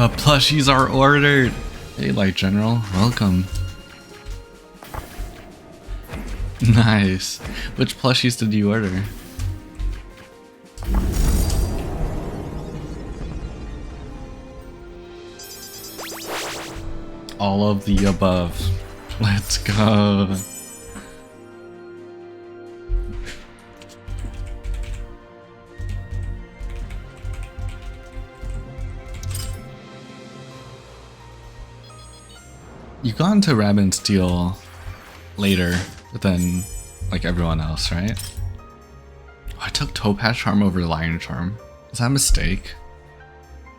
The plushies are ordered! Hey Light General, welcome. Nice. Which plushies did you order? All of the above. Let's go. You got into Rabbit&Steel later than like everyone else, right? Oh, I took Topaz Charm over Lion Charm. Was that a mistake?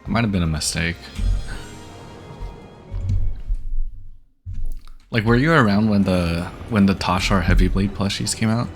That might have been a mistake. Like, were you around when the Tashar Heavyblade plushies came out?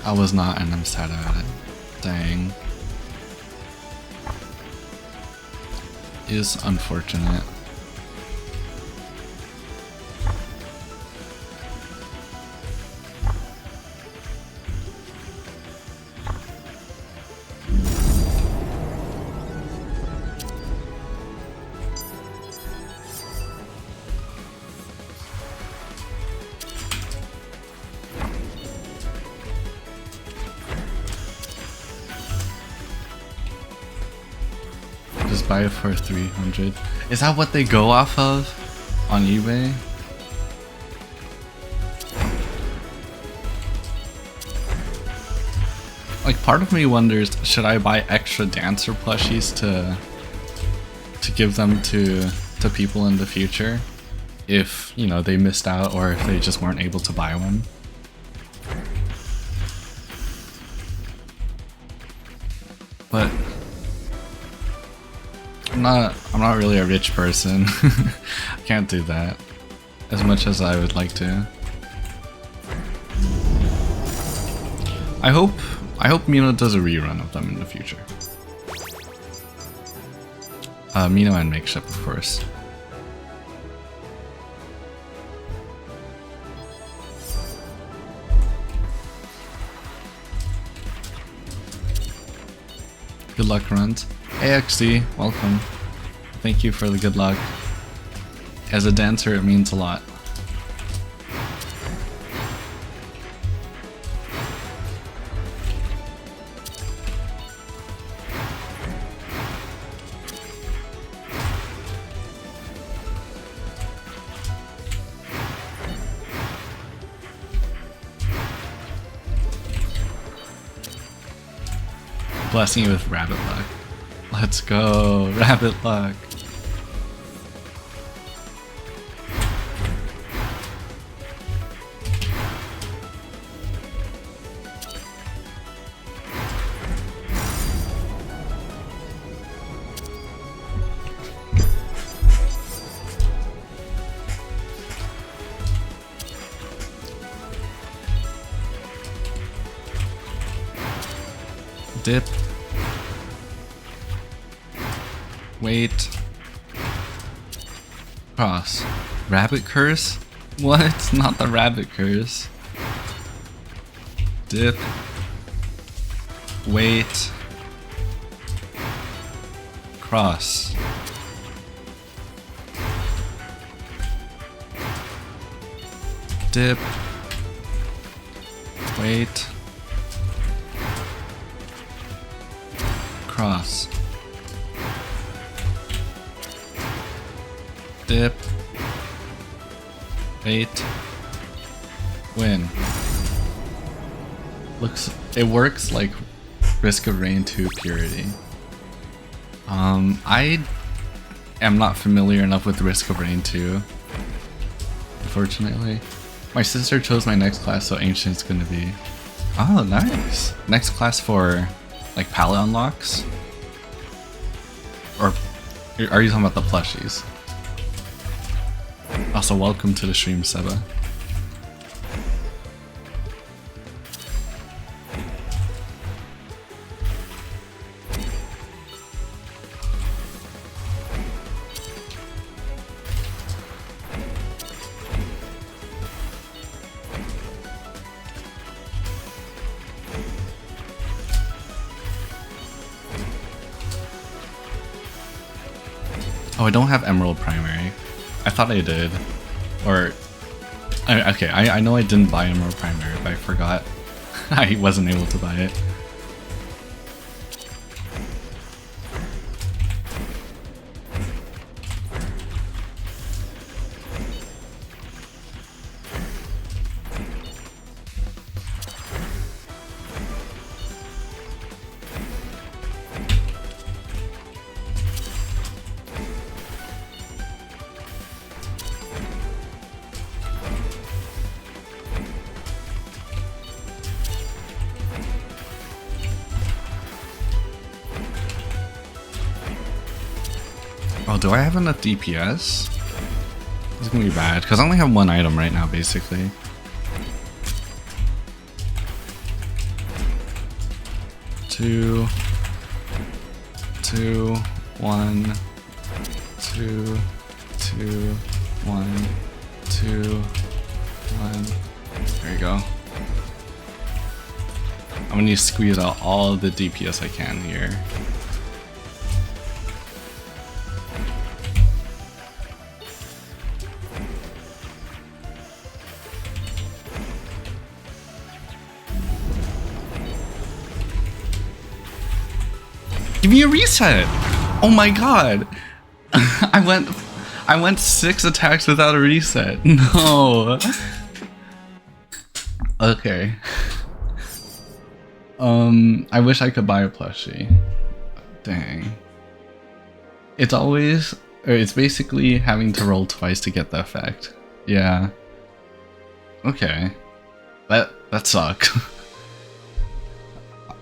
I was not, and I'm sad about it. Dang. Is unfortunate. Just buy it for 300. Is that what they go off of on eBay? Like, part of me wonders, should I buy extra dancer plushies to give them to people in the future if, you know, they missed out or if they just weren't able to buy one? But I'm not really a rich person. I can't do that as much as I would like to. I hope Mino does a rerun of them in the future. Mino and Makeship, of course. Good luck, Runt. Hey XD, welcome. Thank you for the good luck. As a dancer, it means a lot. Blessing you with rabbit luck. Let's go, rabbit luck. Dip. Wait. Cross. Rabbit curse? What? Not the rabbit curse. Dip. Wait. Cross. Dip. Wait. Cross. Dip. Wait. Win. It works like Risk of Rain 2 Purity. I am not familiar enough with Risk of Rain 2, unfortunately. My sister chose my next class, so Ancient's gonna be... Oh, nice! Next class for, like, palette unlocks? Or are you talking about the plushies? Also, welcome to the stream, Seba. Oh, I don't have Emerald Primary. I thought I did. Or... okay, I know I didn't buy Emerald Primary, but I forgot I wasn't able to buy it. Oh, do I have enough DPS? This is gonna be bad, because I only have one item right now, basically. Two, 1, 2, 2, 1, 2, 1. There you go. I'm gonna need to squeeze out all of the DPS I can here. Give me a reset! Oh my god! I went 6 attacks without a reset. No. Okay. I wish I could buy a plushie. Dang. It's always, or it's basically having to roll twice to get the effect. Yeah. Okay. That sucks.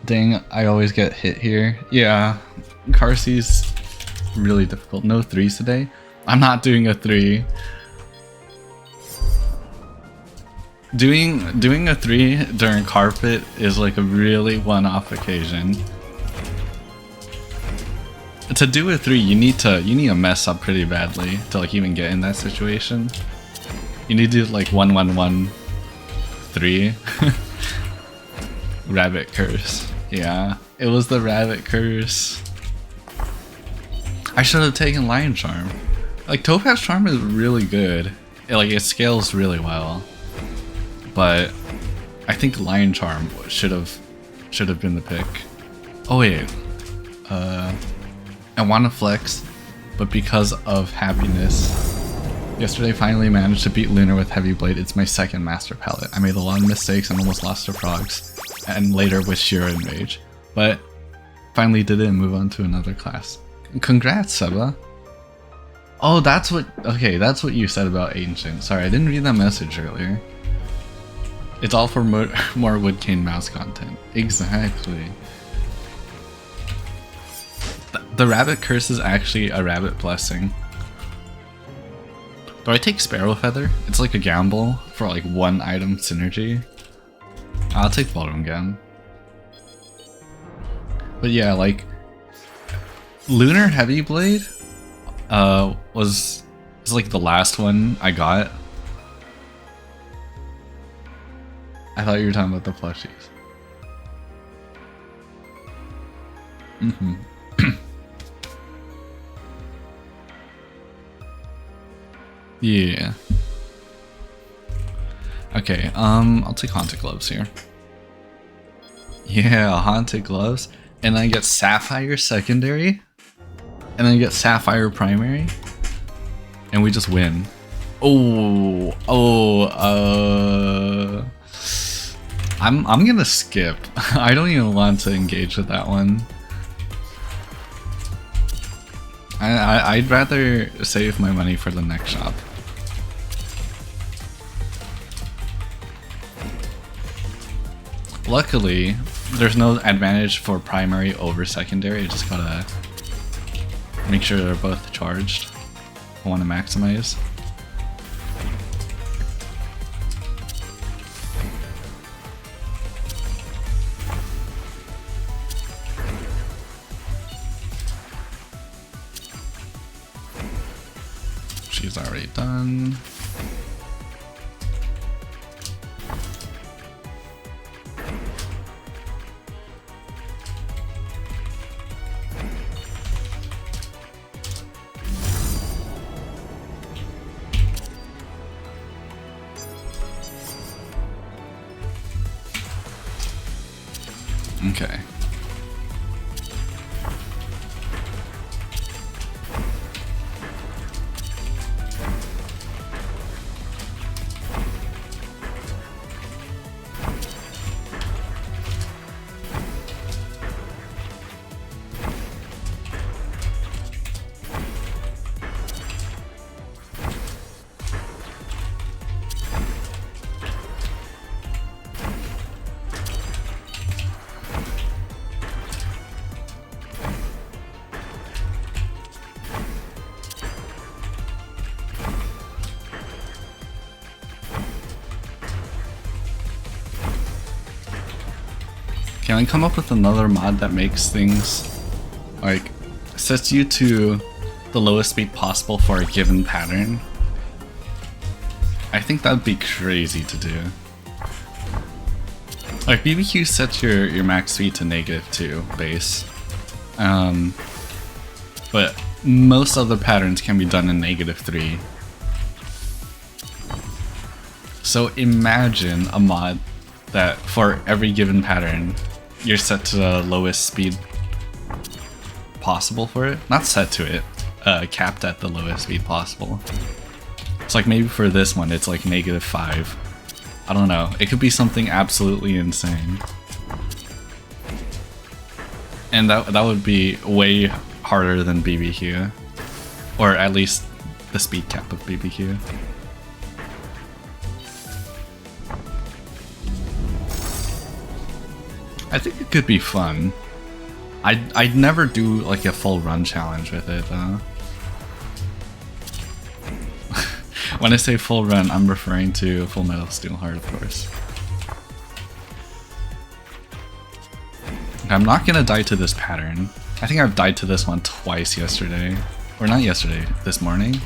Dang, I always get hit here. Yeah, Carsey's really difficult. No 3s today? I'm not doing a 3. Doing a 3 during carpet is like a really one-off occasion. To do a 3, you need to mess up pretty badly to like even get in that situation. You need to do like 1 1 1 3. Rabbit curse. Yeah, it was the rabbit curse. I should have taken Lion Charm. Like, Topaz Charm is really good. It scales really well. But I think Lion Charm should have been the pick. Oh wait. I want to flex, but because of happiness. Yesterday finally managed to beat Lunar with Heavy Blade. It's my second master palette. I made a lot of mistakes and almost lost to Frogs, and later with Shira and Rage. But finally did it and move on to another class. Congrats, Seba. Oh, that's what you said about Ancient. Sorry, I didn't read that message earlier. It's all for more Woodcane mouse content. Exactly. The rabbit curse is actually a rabbit blessing. Do I take Sparrow Feather? It's like a gamble for like 1 item synergy. I'll take Ballroom Gown. But yeah, like Lunar Heavy Blade was like the last one I got. I thought you were talking about the plushies. Yeah. Okay, I'll take Haunted Gloves here. Yeah, Haunted Gloves. And then I get Sapphire secondary. And then I get Sapphire primary. And we just win. I'm gonna skip. I don't even want to engage with that one. I'd rather save my money for the next shop. Luckily, there's no advantage for primary over secondary. I just gotta make sure they're both charged. I want to maximize. She's already done. Okay. Can I come up with another mod that makes things, like, sets you to the lowest speed possible for a given pattern? I think that would be crazy to do. Like, BBQ sets your max speed to -2 base. But most other patterns can be done in -3. So imagine a mod that for every given pattern, you're set to the lowest speed possible for it. Not set to it, capped at the lowest speed possible. It's like maybe for this one, it's like -5. I don't know. It could be something absolutely insane. And that would be way harder than BBQ. Or at least the speed cap of BBQ. I think it could be fun. I'd never do like a full run challenge with it though. When I say full run, I'm referring to Fullmetal Steelheart, of course. I'm not gonna die to this pattern. I think I've died to this one twice yesterday. Or not yesterday, this morning.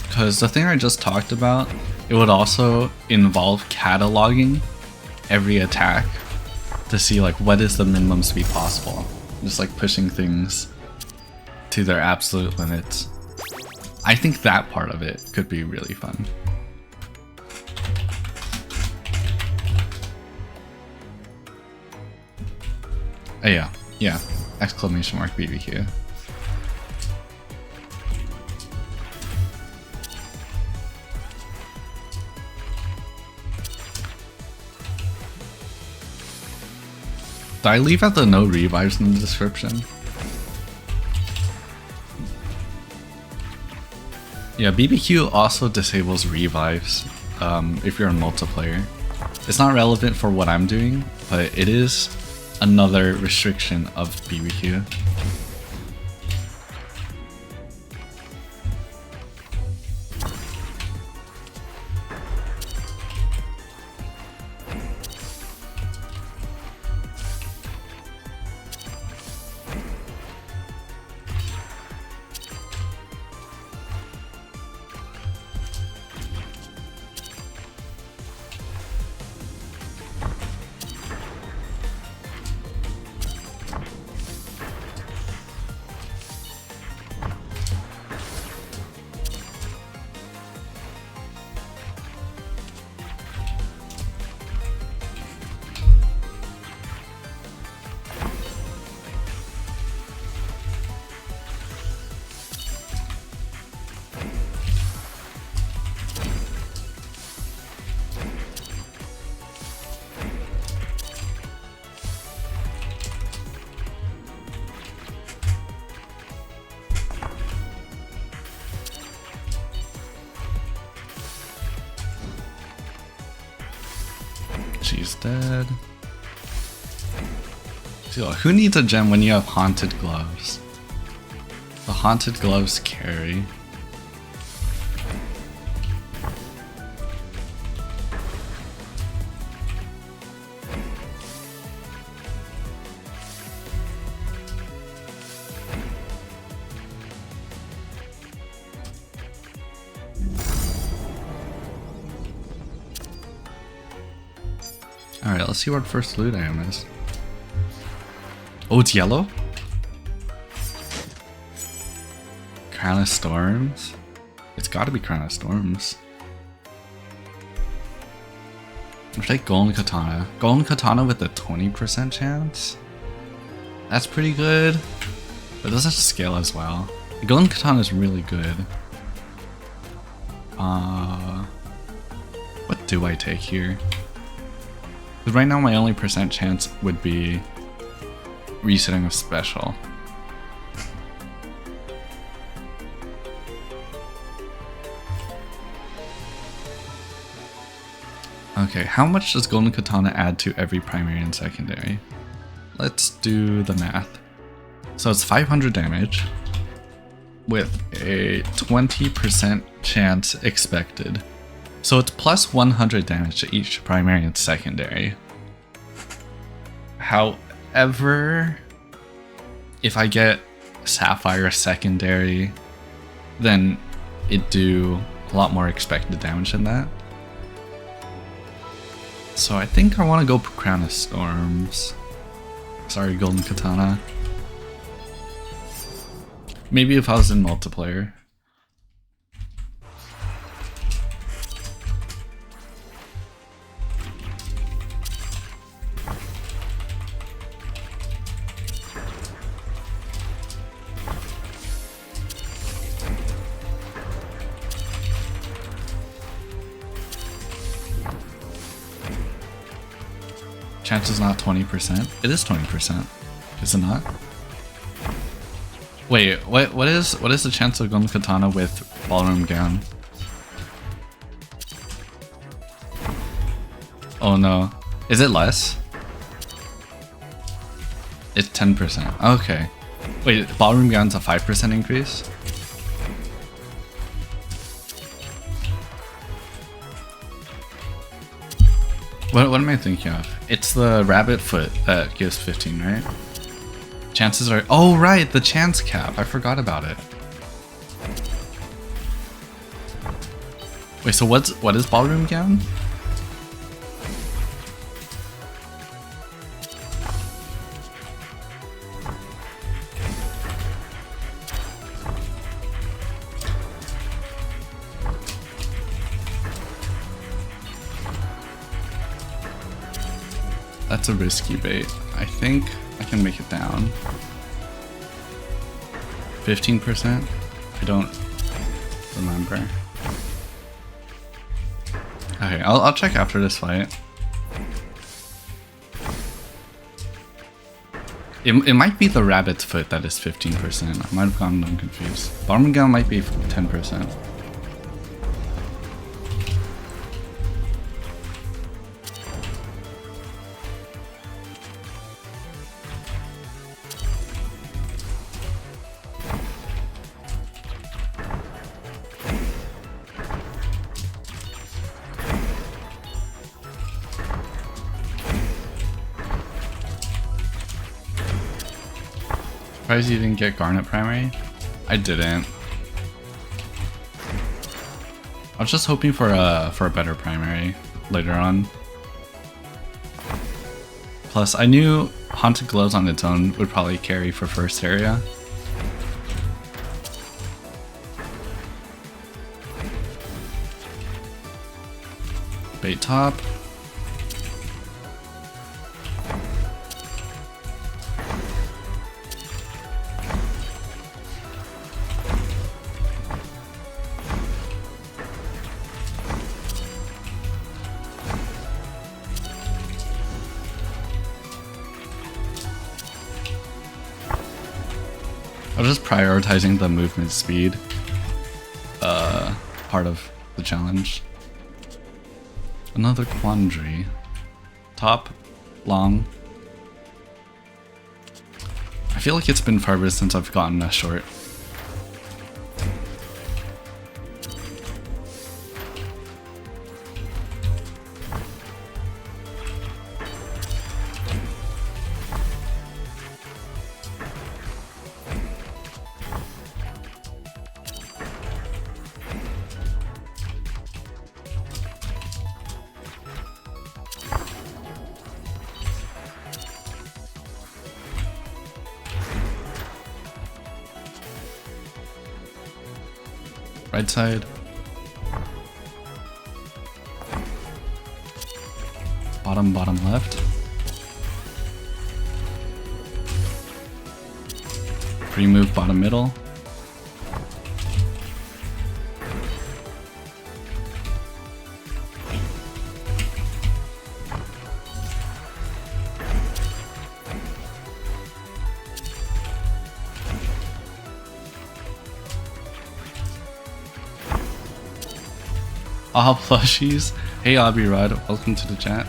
Because the thing I just talked about, it would also involve cataloging every attack to see like what is the minimum speed possible. Just like pushing things to their absolute limits. I think that part of it could be really fun. Oh yeah, exclamation mark BBQ. Did I leave out the no revives in the description? Yeah, BBQ also disables revives if you're in multiplayer. It's not relevant for what I'm doing, but it is another restriction of BBQ. She's dead. So, who needs a gem when you have haunted gloves? The haunted gloves carry. Alright, let's see what first loot item is. Oh, it's yellow? Crown of Storms? It's gotta be Crown of Storms. I'll take Golden Katana. Golden Katana with a 20% chance? That's pretty good. But it does have to scale as well. The Golden Katana is really good. What do I take here? Because right now my only percent chance would be resetting a special. Okay, how much does Golden Katana add to every primary and secondary? Let's do the math. So it's 500 damage with a 20% chance expected. So it's plus 100 damage to each primary and secondary. However, if I get Sapphire secondary, then it do a lot more expected damage than that. So I think I want to go Crown of Storms. Sorry, Golden Katana. Maybe if I was in multiplayer. Chance is not 20%. It is 20%. Is it not? Wait, what is the chance of Golden Katana with Ballroom Gown? Oh no. Is it less? It's 10%. Okay. Wait, Ballroom Gown's a 5% increase? What am I thinking of? It's the rabbit foot that gives 15, right? Chances are... Oh, right! The chance cap. I forgot about it. Wait, so what is Ballroom Gown? That's a risky bait. I think I can make it down. 15%? I don't remember. Okay, I'll check after this fight. It might be the rabbit's foot that is 15%. I might have gotten them confused. Ballroom Gown might be 10%. Surprised you didn't get Garnet primary? I didn't. I was just hoping for a better primary later on. Plus, I knew Haunted Gloves on its own would probably carry for first area. Bait top. I was just prioritizing the movement speed part of the challenge. Another quandary. top, long. I feel like it's been forever since I've gotten a short. Right side. Bottom, bottom left. Pre-move bottom middle. All plushies. Hey Abby Rod, welcome to the chat.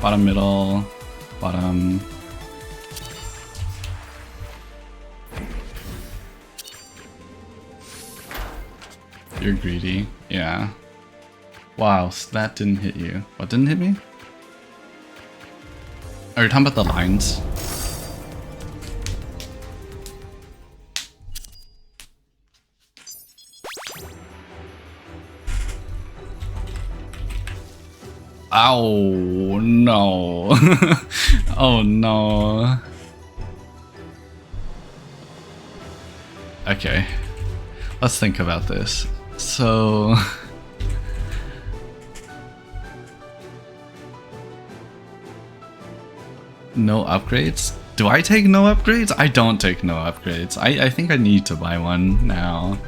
Bottom middle, bottom. You're greedy, yeah. Wow, so that didn't hit you. What didn't hit me? Are you talking about the lines? Ow, no. Oh no. Okay, let's think about this. So no upgrades? Do I take no upgrades? I don't take no upgrades. I think I need to buy one now.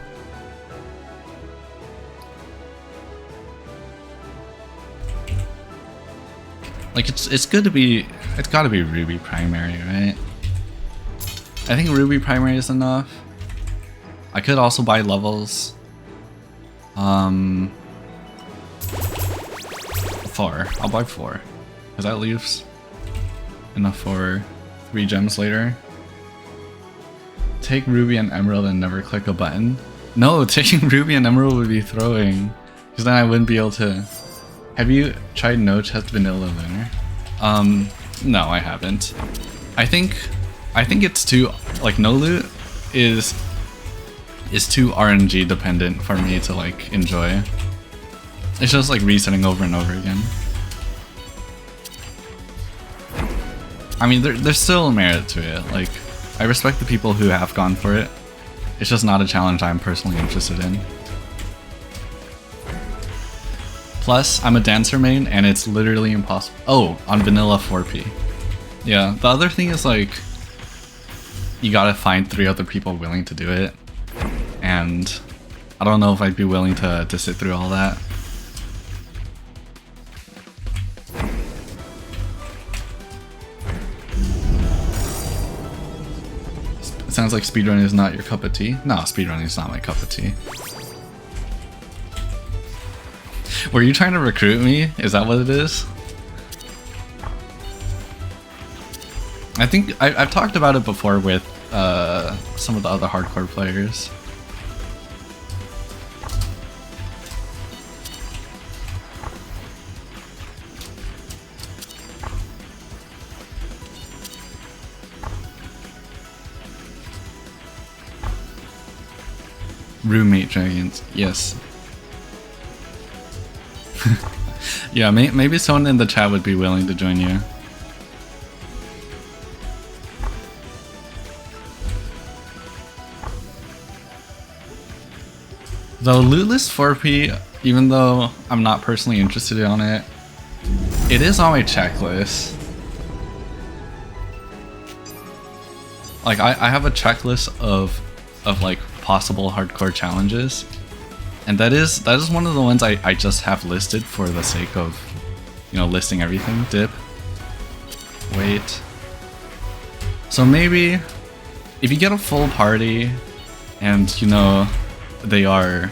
Like it's good to be, it's gotta be Ruby primary, right? I think Ruby primary is enough. I could also buy levels. 4. I'll buy 4. Because that leaves enough for 3 gems later. Take Ruby and Emerald and never click a button. No, taking Ruby and Emerald would be throwing. Because then I wouldn't be able to... Have you tried no chest vanilla lunar? No, I haven't. I think it's too, like, no loot is too RNG dependent for me to like enjoy. It's just like resetting over and over again. I mean, there's still merit to it. Like, I respect the people who have gone for it. It's just not a challenge I'm personally interested in. Plus, I'm a dancer main, and it's literally impossible. Oh, on vanilla 4P. Yeah, the other thing is like, you gotta find 3 other people willing to do it. And I don't know if I'd be willing to sit through all that. It sounds like speedrunning is not your cup of tea. No, speedrunning is not my cup of tea. Were you trying to recruit me? Is that what it is? I think I've talked about it before with some of the other hardcore players. Roommate dragons, yes. Yeah, maybe someone in the chat would be willing to join you. The loot list 4P, even though I'm not personally interested in it, it is on my checklist. Like I have a checklist of like possible hardcore challenges. And that is one of the ones I just have listed for the sake of, you know, listing everything. Dip. Wait. So maybe if you get a full party and, you know, they are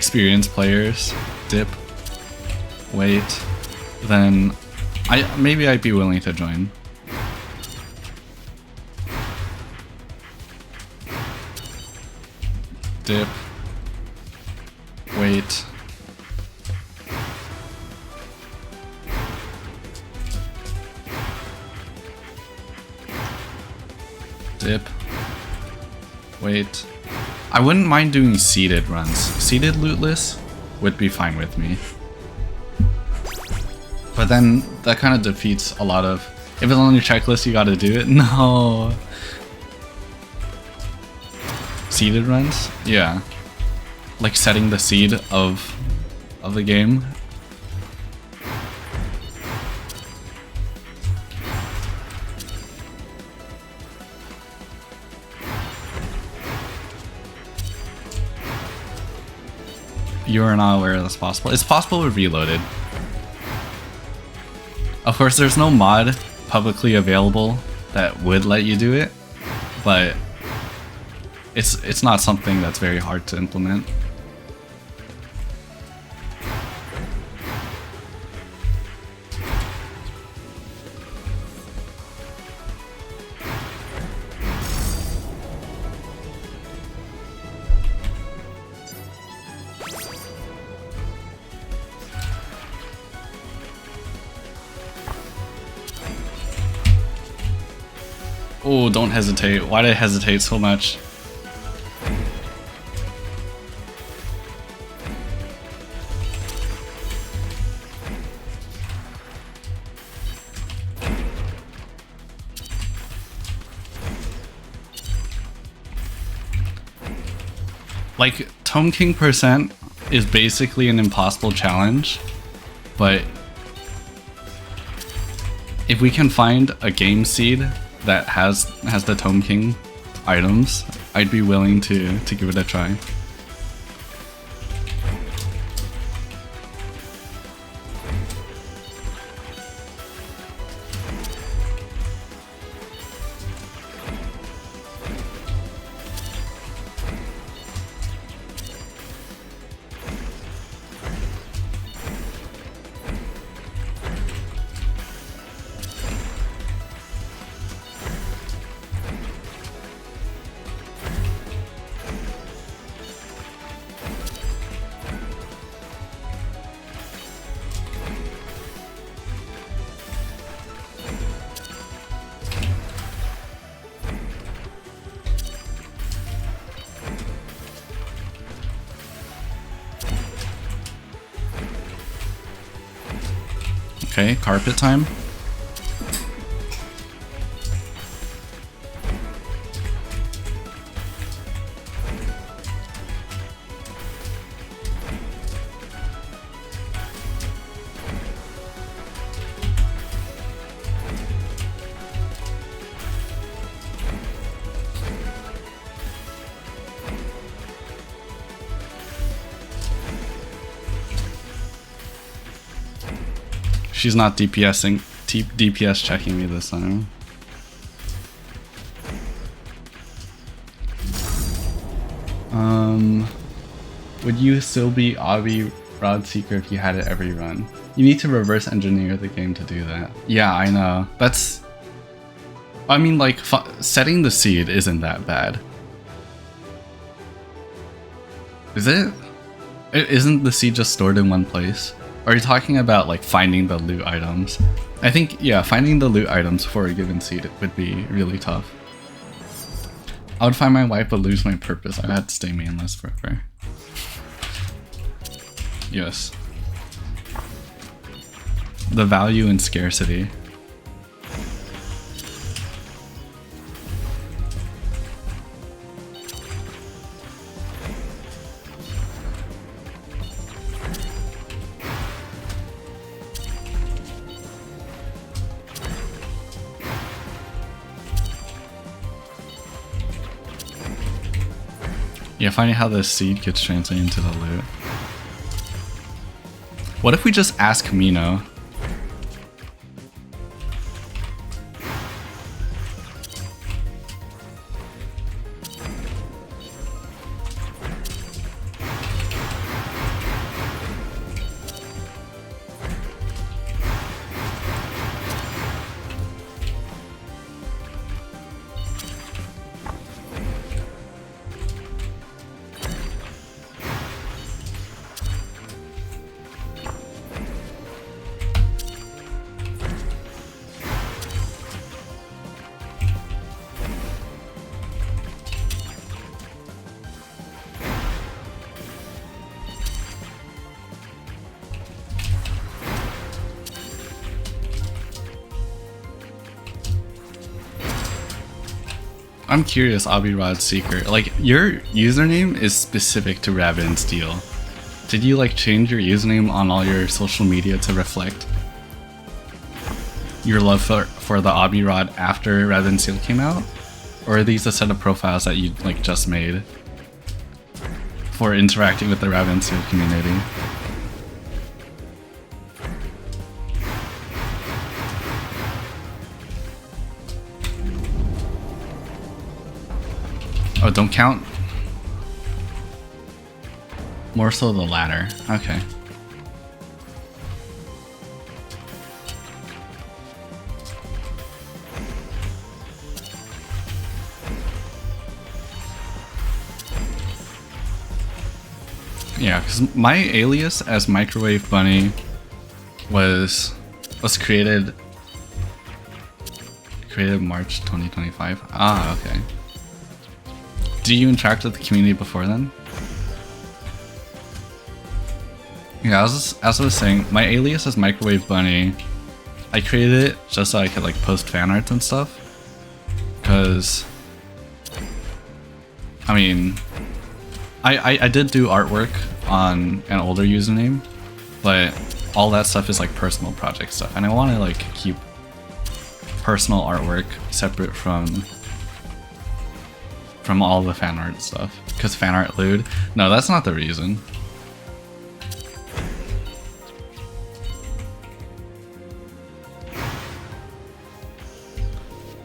experienced players dip, wait, then maybe I'd be willing to join. Dip, wait. Dip, wait. I wouldn't mind doing seeded runs. Seeded lootless would be fine with me. But then that kind of defeats a lot of, if it's on your checklist you gotta do it. No. Seeded runs? Yeah. Like setting the seed of the game. You are not aware that's possible. It's possible with Reloaded. Of course, there's no mod publicly available that would let you do it, but it's not something that's very hard to implement. Oh, don't hesitate. Why did I hesitate so much? Like, Tome King percent is basically an impossible challenge, but if we can find a game seed that has the Tome King items, I'd be willing to give it a try. Okay, carpet time. She's not DPS checking me this time. Would you still be Obby Rod Seeker if you had it every run? You need to reverse engineer the game to do that. Yeah, I know. That's... I mean, like, setting the seed isn't that bad. Is it? Isn't the seed just stored in one place? Or are you talking about like finding the loot items? I think, yeah, finding the loot items for a given seed would be really tough. I would find my wife but lose my purpose. I'd have to stay mainless forever. Yes. The value in scarcity. Yeah, finding how the seed gets translated into the loot. What if we just ask Mino? I'm curious, Abirod Seeker. Like, your username is specific to Rabbit&Steel. Did you like change your username on all your social media to reflect your love for the Abirod after Rabbit&Steel came out? Or are these a set of profiles that you like just made for interacting with the Rabbit&Steel community? Oh, don't count? More so the latter. Okay. Yeah, because my alias as Microwave Bunny was created March 2025. Ah, okay. Do you interact with the community before then? Yeah, as I was saying, my alias is Microwave Bunny. I created it just so I could like post fan arts and stuff. Cause I mean, I did do artwork on an older username, but all that stuff is like personal project stuff, and I want to like keep personal artwork separate from all the fan art stuff. Because fan art lewd? No, that's not the reason.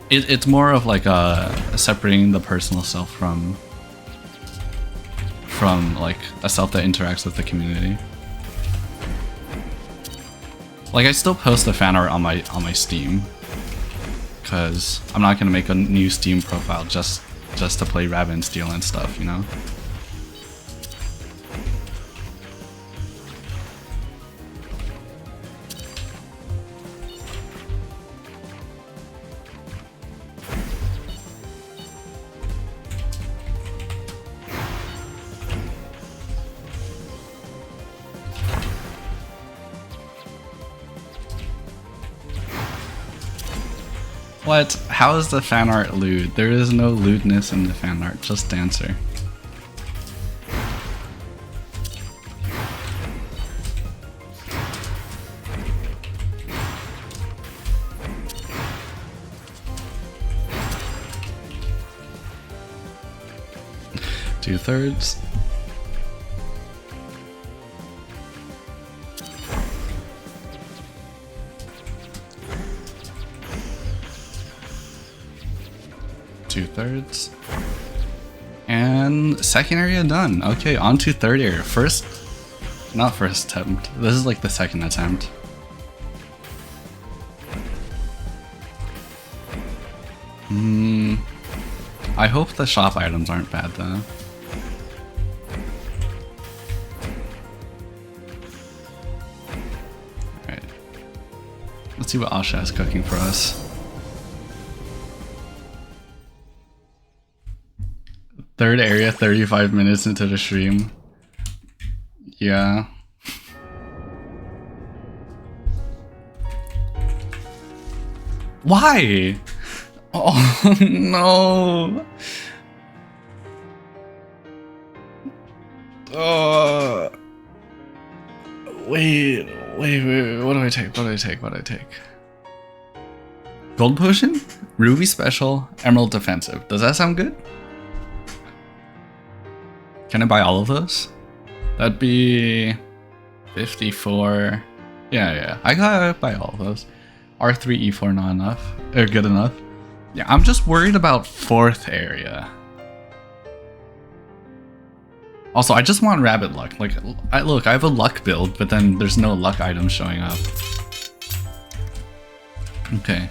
It's more of like separating the personal self from like a self that interacts with the community. Like I still post the fan art on my Steam, because I'm not gonna make a new Steam profile just to play Rabbit&Steel and stuff, you know? What? How is the fan art lewd? There is no lewdness in the fan art, just Dancer. Two-thirds. Two-thirds. And second area done. Okay, on to third area. Not first attempt. This is like the second attempt. I hope the shop items aren't bad though. Alright. Let's see what Asha is cooking for us. Third area, 35 minutes into the stream. Yeah. Why? Oh no. Wait, what do I take? Gold potion? Ruby special, emerald defensive. Does that sound good? Can I buy all of those? That'd be 54. Yeah, I gotta buy all of those. R3, E4 not enough, or good enough. Yeah, I'm just worried about fourth area. Also, I just want rabbit luck. Like, look, I have a luck build, but then there's no luck items showing up. Okay.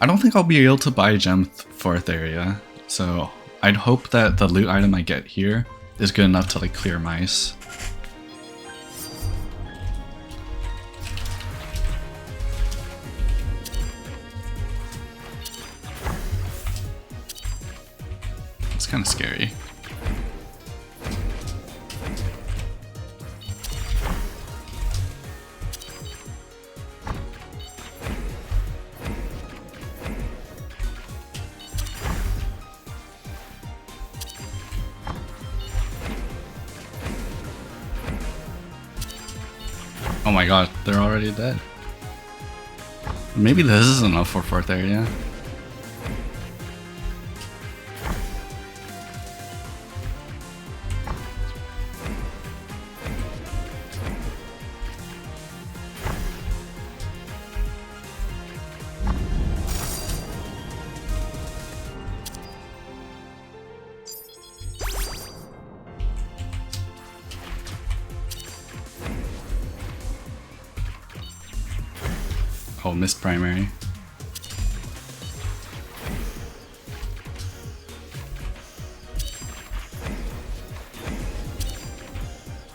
I don't think I'll be able to buy gem fourth area, so I'd hope that the loot item I get here is good enough to like clear mice. It's kind of scary. Oh my god, they're already dead. Maybe this is enough for 4th area. Oh, missed primary.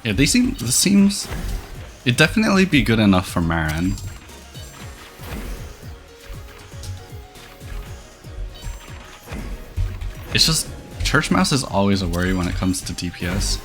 Yeah, this seems... It'd definitely be good enough for Marin. It's just... Church Mouse is always a worry when it comes to DPS.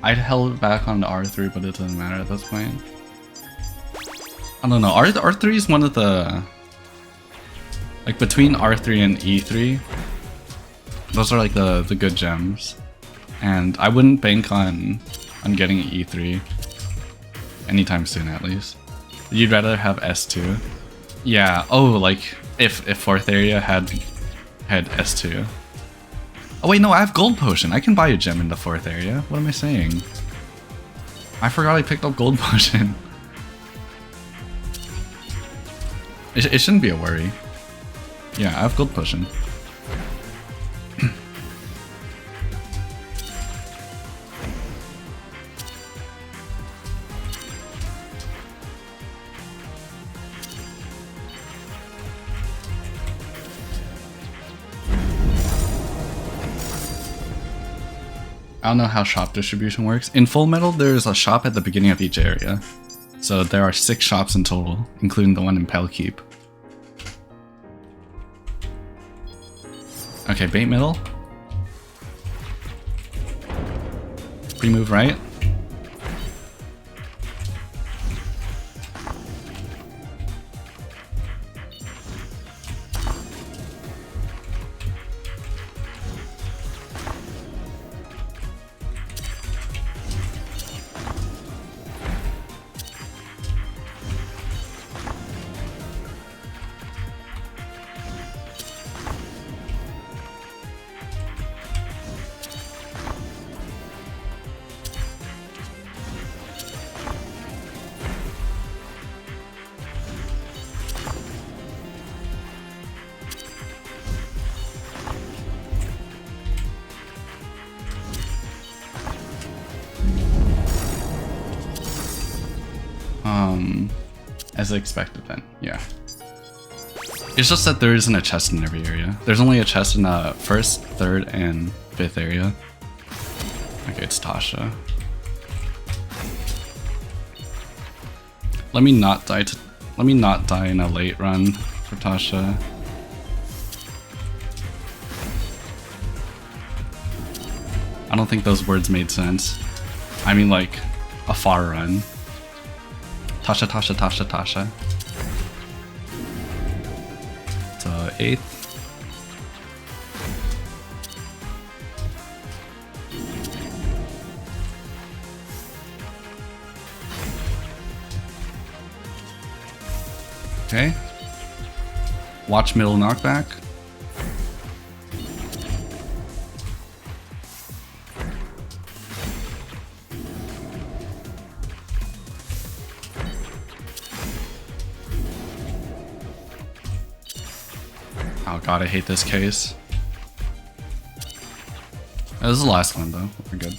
I'd held back on the R3, but it doesn't matter at this point. I don't know, R3 is one of the... Like, between R3 and E3, those are like the good gems. And I wouldn't bank on getting E3 anytime soon, at least. You'd rather have S2. Yeah, oh, like, if 4th area had S2. Oh wait, no, I have Gold Potion. I can buy a gem in the 4th area. What am I saying? I forgot I picked up Gold Potion. It shouldn't be a worry. Yeah, I have Gold Potion. I don't know how shop distribution works. In Fullmetal, there's a shop at the beginning of each area. So there are 6 shops in total, including the one in Pelkeep. Okay, bait middle. Pre-move right. As expected then, yeah. It's just that there isn't a chest in every area. There's only a chest in the 1st, 3rd, and 5th area. Okay, it's Tasha. Let me not die in a late run for Tasha. I don't think those words made sense. I mean like a far run. Tasha, Tasha, Tasha, Tasha. So 8th. Okay. Watch middle knockback. Oh god, I hate this case. This is the last one though, we're good.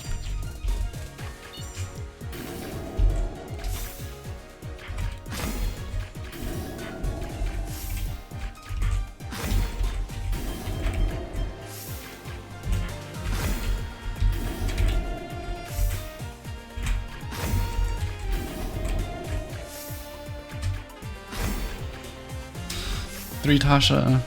Three Tasha.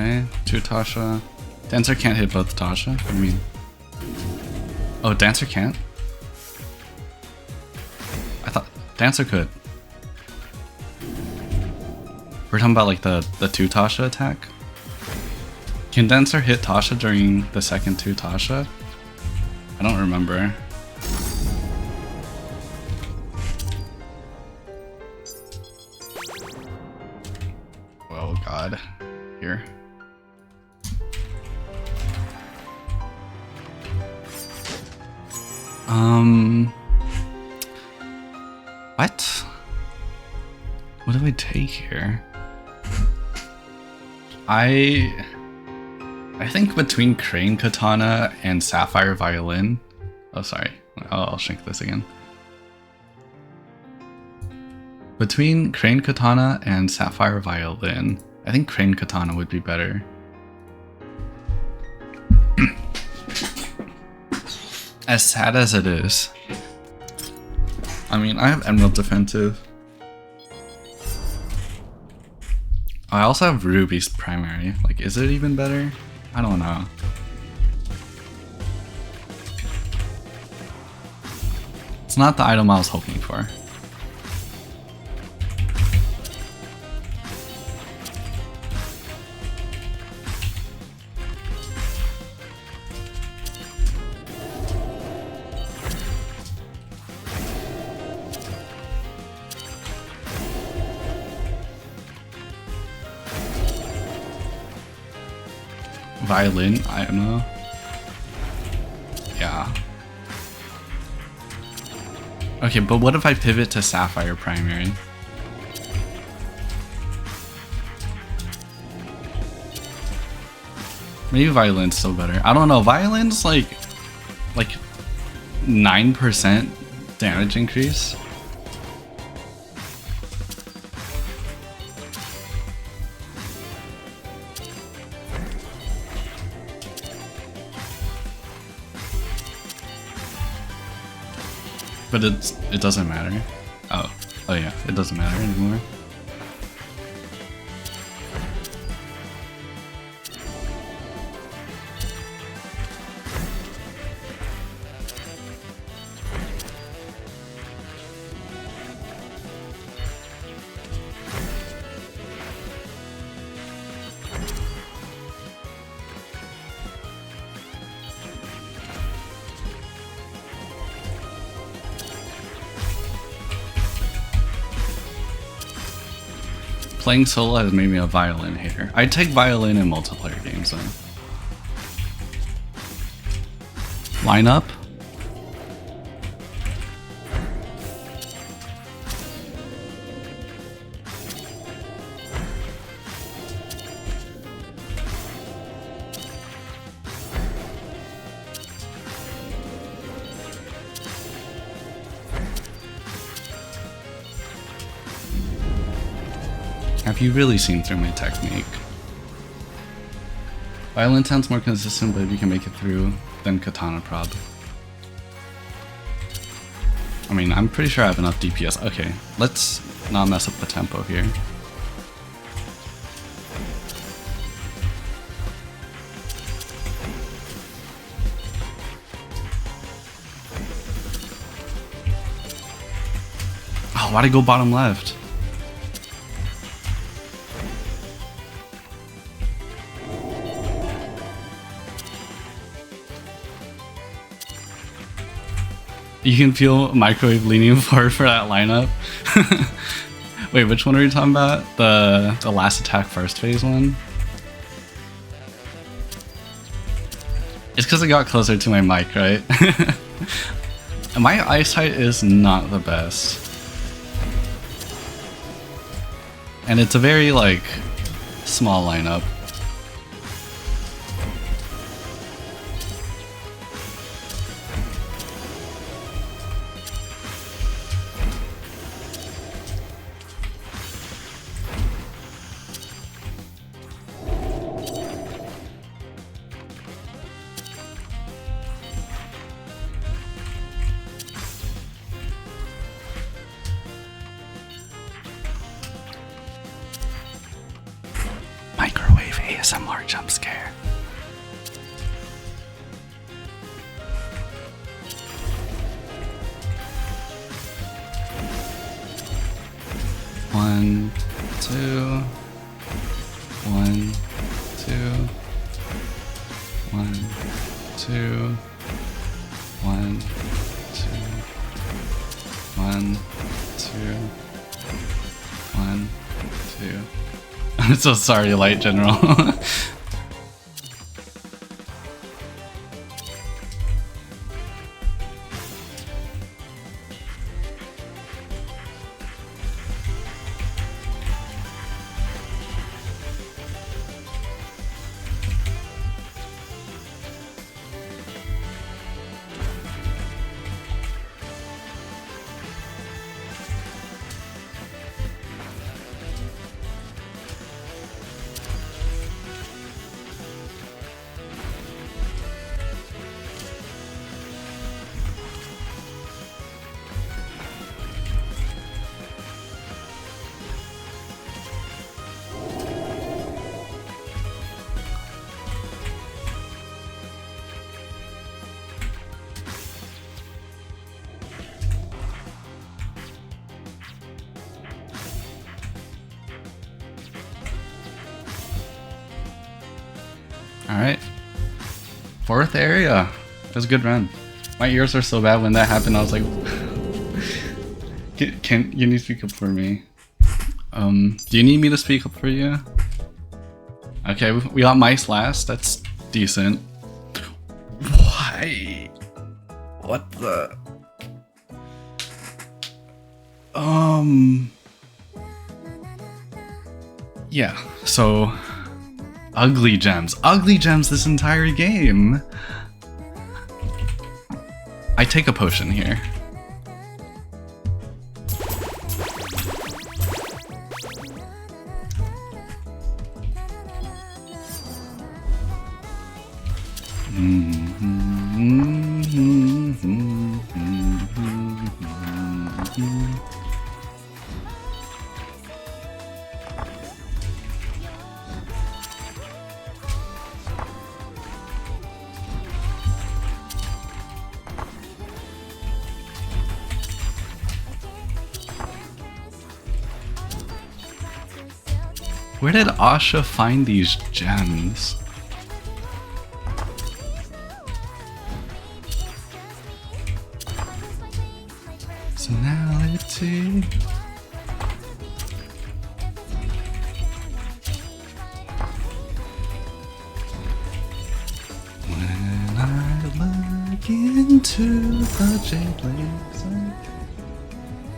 Okay, 2 Tasha. Dancer can't hit both Tasha? What do you mean? Oh, Dancer can't? I thought Dancer could. We're talking about like the 2 Tasha attack? Can Dancer hit Tasha during the second 2 Tasha? I don't remember. Oh god. Here. What? What do I take here? I think between Crane Katana and Sapphire Violin. Oh, sorry. I'll shrink this again. Between Crane Katana and Sapphire Violin, I think Crane Katana would be better. As sad as it is. I mean, I have Emerald Defensive. I also have Ruby's primary. Like, is it even better? I don't know. It's not the item I was hoping for. Violin, I don't know. Yeah. Okay, but what if I pivot to Sapphire primary? Maybe Violin's still better. I don't know. Violin's like 9% damage increase. But it doesn't matter. Oh yeah, it doesn't matter anymore. Playing solo has made me a Violin hater. I'd take Violin in multiplayer games though. Lineup? Have you really seen through my technique? Violin sounds more consistent, but if you can make it through, then Katana prob. I mean, I'm pretty sure I have enough DPS. Okay, let's not mess up the tempo here. Oh, why'd I go bottom left? You can feel Microwave leaning forward for that lineup. Wait, which one are you talking about? The last attack first phase one? It's because I got closer to my mic, right? My eyesight is not the best. And it's a very, like, small lineup. Microwaving. ASMR jump scare. One, two, one, two, one, two, one, two, one, two, one, two. I'm so sorry, Light General. Alright. 4th area. That was a good run. My ears are so bad when that happened. I was like, can you need to speak up for me? Do you need me to speak up for you? Okay, we got mice last. That's decent. Why? What the? Yeah, so ugly gems this entire game. I take a potion here. Where did Asha find these gems? Personality. When I look into the jade blaze.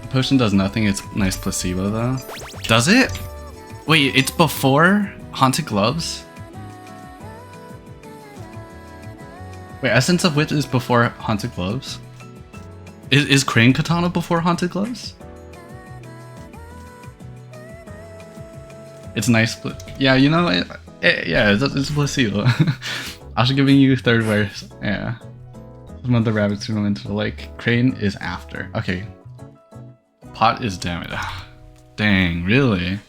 The potion does nothing, it's nice placebo though. Does it? Wait, it's before Haunted Gloves? Wait, Essence of Wit is before Haunted Gloves? Is Crane Katana before Haunted Gloves? It's nice, but yeah, you know, yeah, it's a placebo. I should giving you 3rd verse. Yeah. Some of the rabbits threw into the lake. Crane is after. Okay. Pot is damage. Dang, really?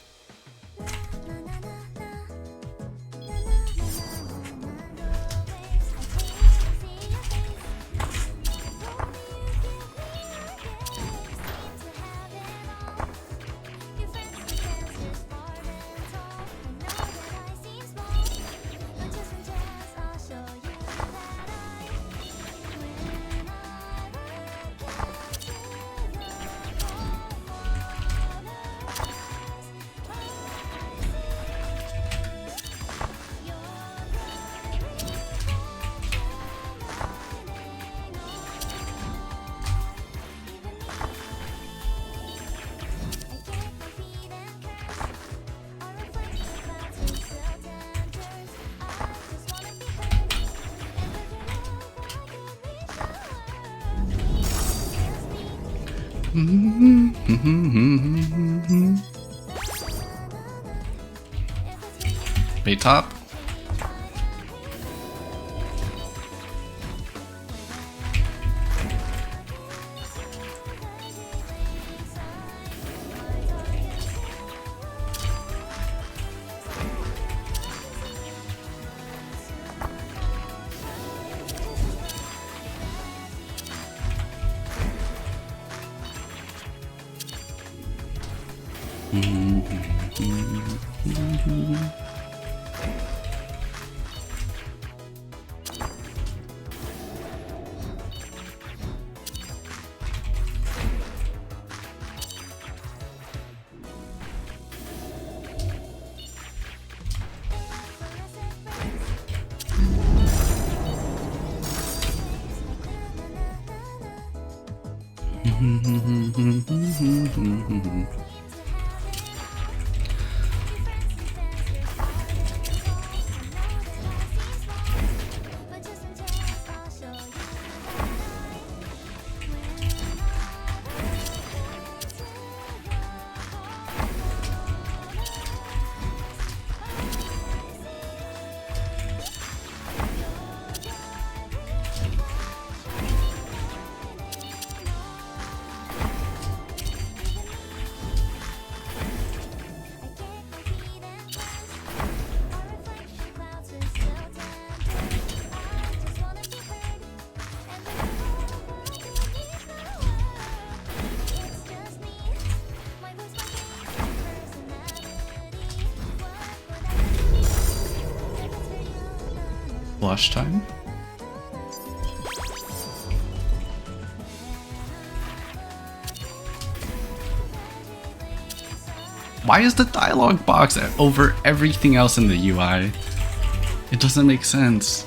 Bait top. Blush time? Why is the dialogue box over everything else in the UI? It doesn't make sense.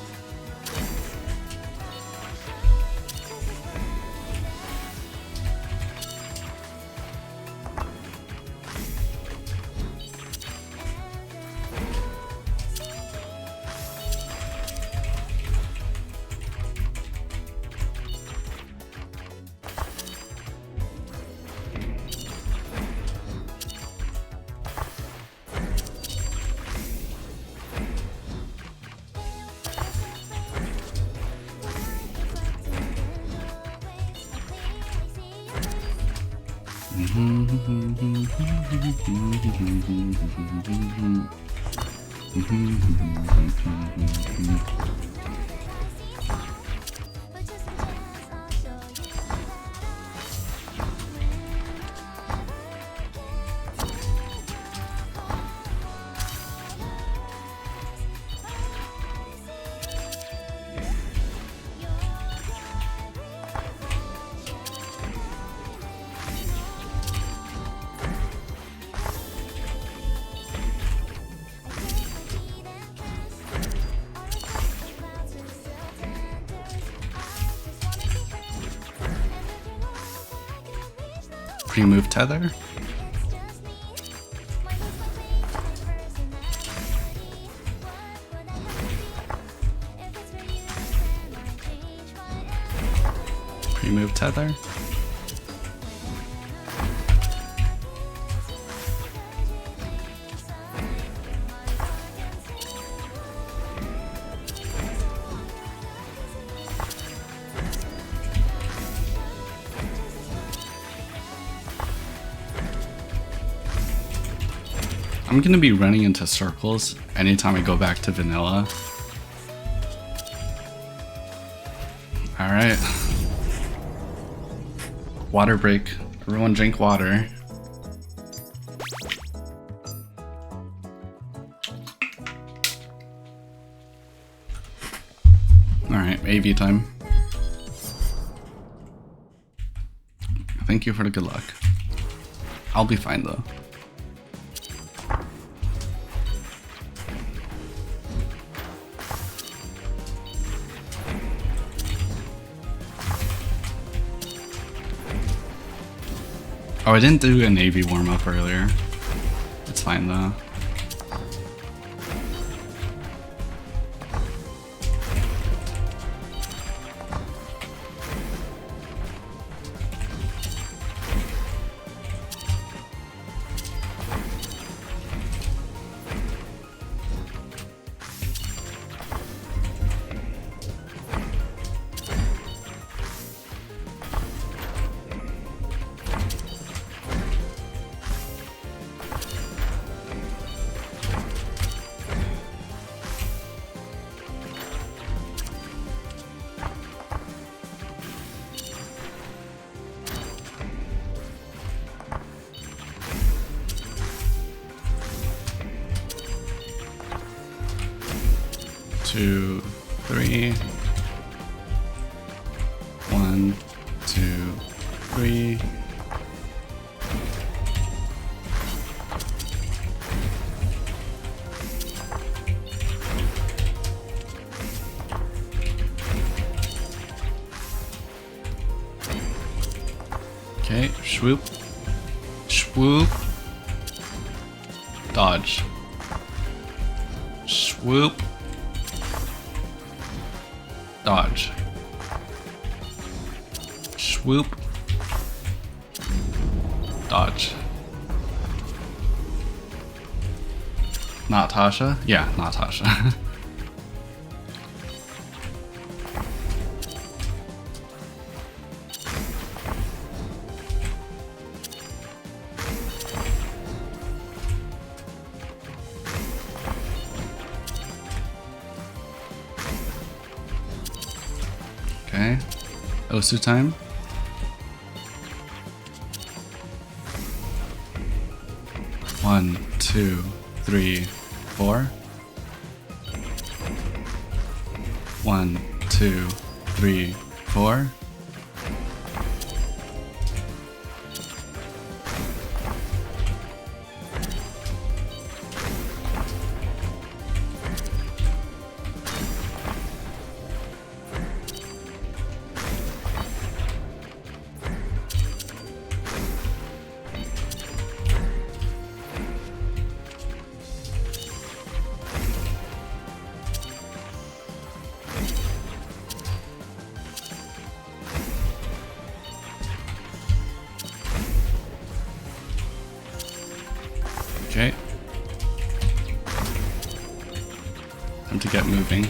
Remove tether. Remove tether. I'm gonna be running into circles anytime I go back to vanilla. Alright. Water break. Everyone drink water. Alright, AV time. Thank you for the good luck. I'll be fine though. Oh, I didn't do a Navy warm-up earlier. It's fine though. 2, 3. 1, 2, 3. Okay, swoop, swoop, dodge, swoop, dodge, swoop, dodge. Not Tasha? Yeah, not Tasha. Okay, Osu time. One, 2, 3, 4. 1, 2, 3, 4. Okay. Time to get moving.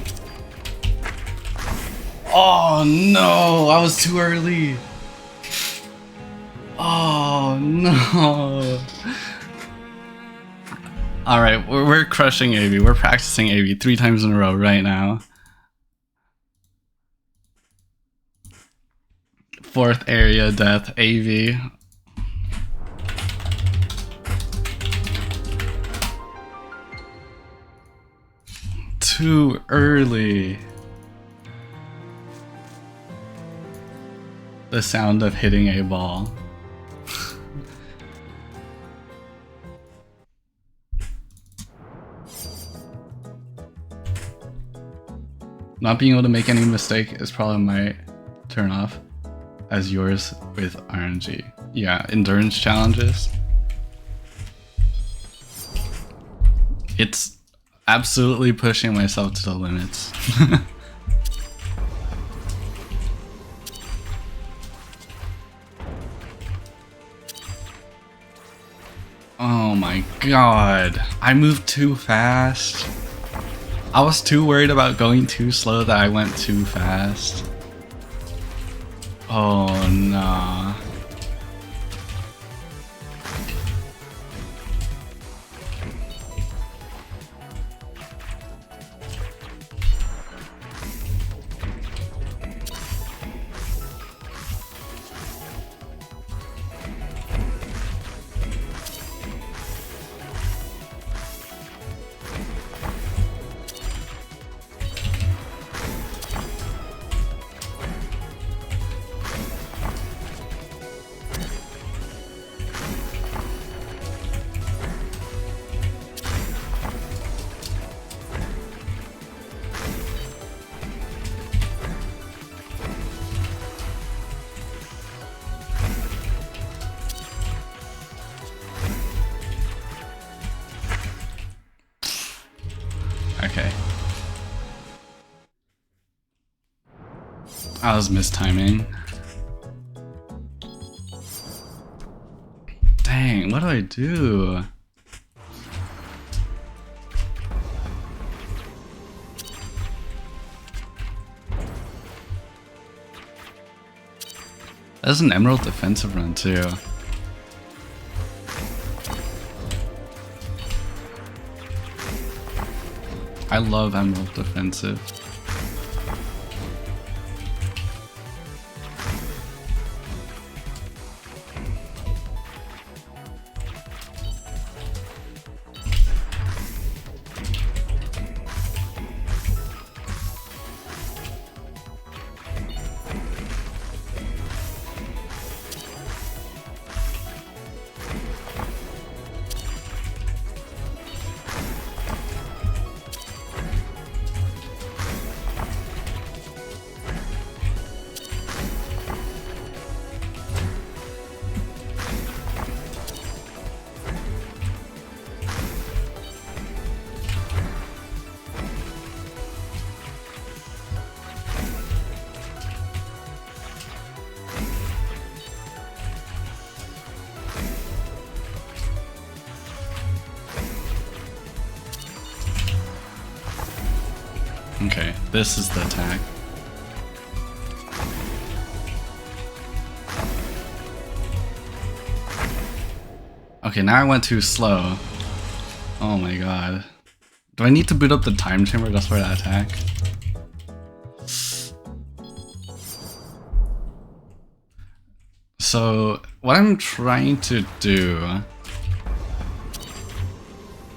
Oh no! I was too early! Oh no! Alright, we're crushing AV. We're practicing AV 3 times in a row right now. 4th area death, AV. Too early. The sound of hitting a ball. Not being able to make any mistake is probably my turn off, as yours with RNG. Yeah, endurance challenges. It's absolutely pushing myself to the limits. Oh my god. I moved too fast. I was too worried about going too slow that I went too fast. Oh nah. Okay. I was mistiming. Dang, what do I do? That's an emerald defensive run too. I love emerald defensive. Okay, this is the attack. Okay, now I went too slow. Oh my god. Do I need to boot up the time chamber just for that attack? So, what I'm trying to do...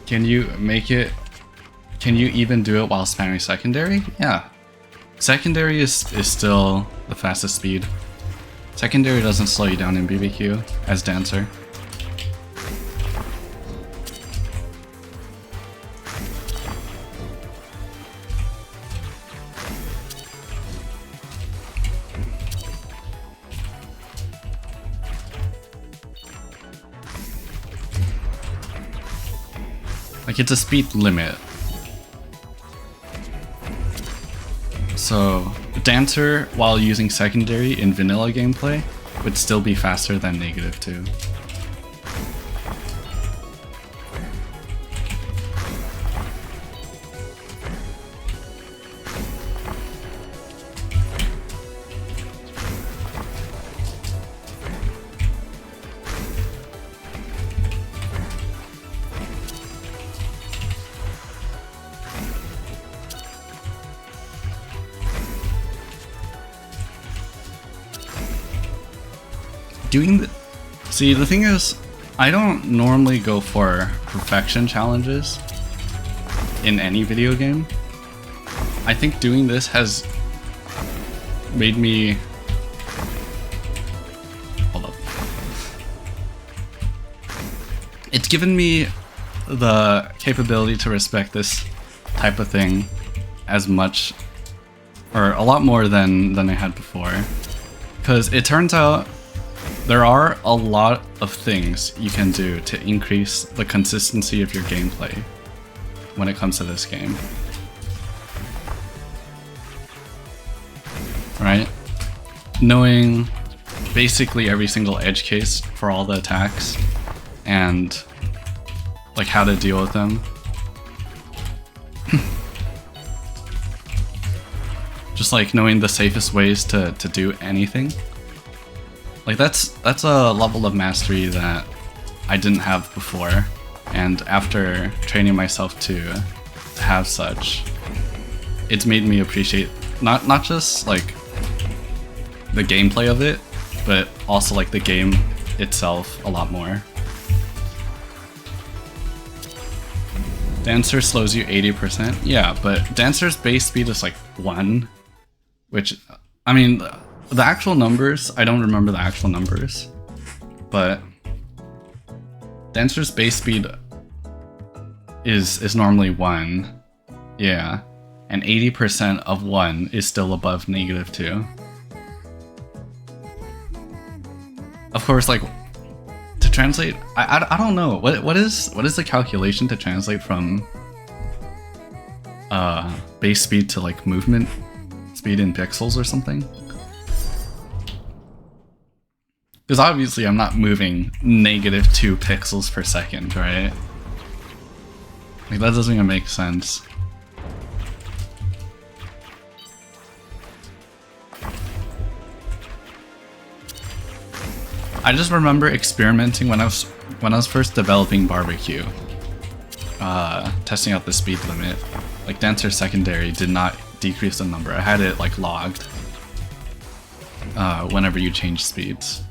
Can you make it... Can you even do it while spamming secondary? Yeah. Secondary is still the fastest speed. Secondary doesn't slow you down in BBQ as Dancer. Like, it's a speed limit. So, Dancer, while using secondary in vanilla gameplay, would still be faster than -2. See, the thing is, I don't normally go for perfection challenges in any video game. I think doing this has made me... Hold up. It's given me the capability to respect this type of thing as much, or a lot more than I had before. Because it turns out there are a lot of things you can do to increase the consistency of your gameplay when it comes to this game. Right? Knowing basically every single edge case for all the attacks and like how to deal with them. Just like knowing the safest ways to do anything. Like that's a level of mastery that I didn't have before, and after training myself to have such, it's made me appreciate not just like the gameplay of it, but also like the game itself a lot more. Dancer slows you 80%? Yeah, but Dancer's base speed is like 1, which, I mean, the actual numbers, I don't remember the actual numbers, but Dancer's base speed is normally 1, yeah, and 80% of 1 is still above -2. Of course, like, to translate, I don't know, what is the calculation to translate from base speed to like movement speed in pixels or something? Because obviously I'm not moving -2 pixels per second, right? Like that doesn't even make sense. I just remember experimenting when I was first developing barbecue, testing out the speed limit. Like Dancer secondary did not decrease the number. I had it like logged whenever you change speeds.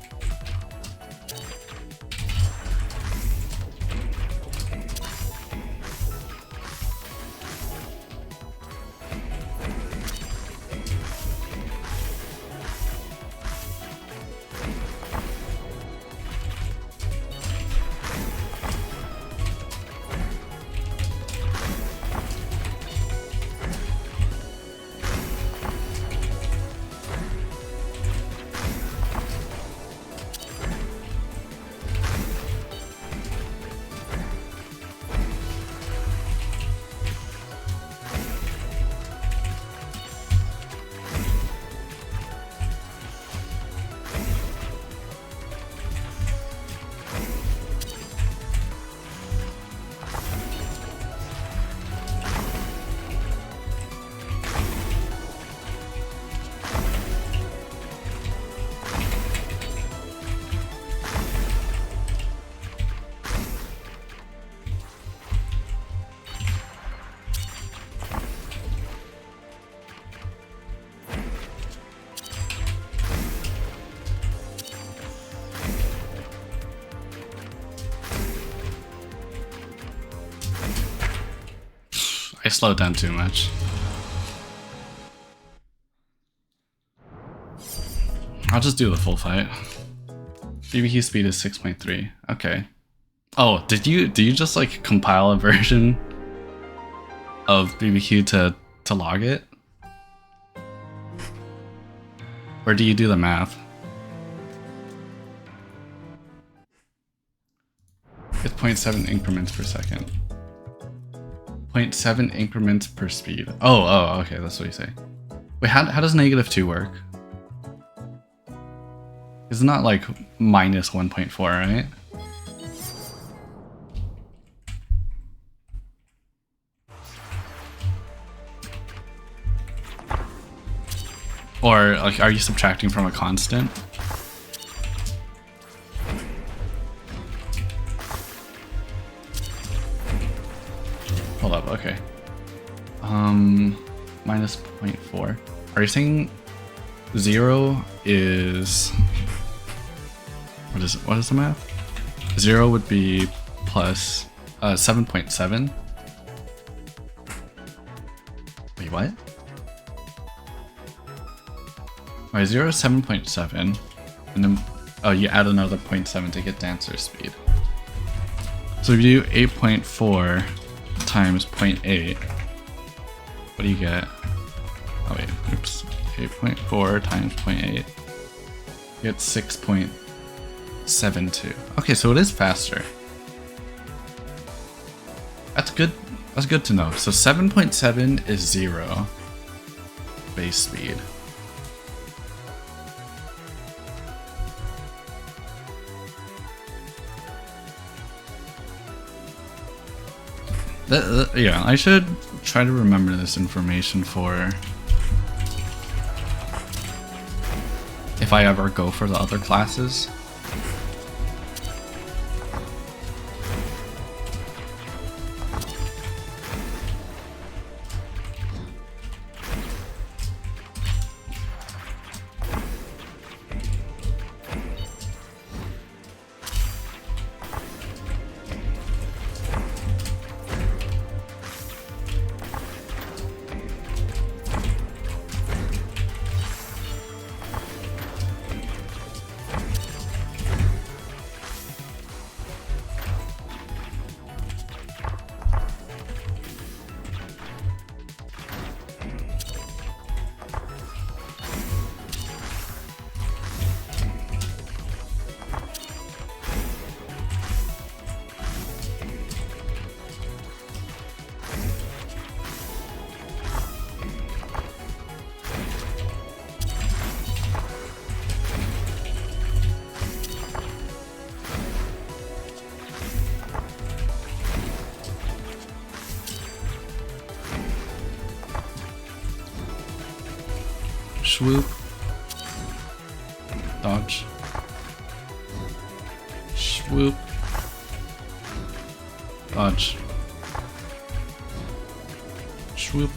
slowed down too much. I'll just do the full fight. BBQ speed is 6.3. Okay. Oh, did you just like compile a version of BBQ to log it? Or do you do the math? It's 0.7 increments per second. 0.7 increments per speed. Oh, okay, that's what you say. Wait, how does -2 work? It's not like minus 1.4, right? Or like, are you subtracting from a constant? Hold up, okay. Minus 0.4. Are you saying 0 is... What is the math? 0 would be plus 7.7. Wait, what? Alright, 0 is 7.7, and then you add another 0.7 to get dancer speed. So if you do 8.4 times 0.8, what do you get? Oh wait, oops. 8.4 times 0.8, you get 6.72. Okay, so it is faster. That's good. That's good to know. So 7.7 is 0 base speed. Yeah, I should try to remember this information for if I ever go for the other classes. Swoop. Dodge. Swoop. Dodge. Swoop.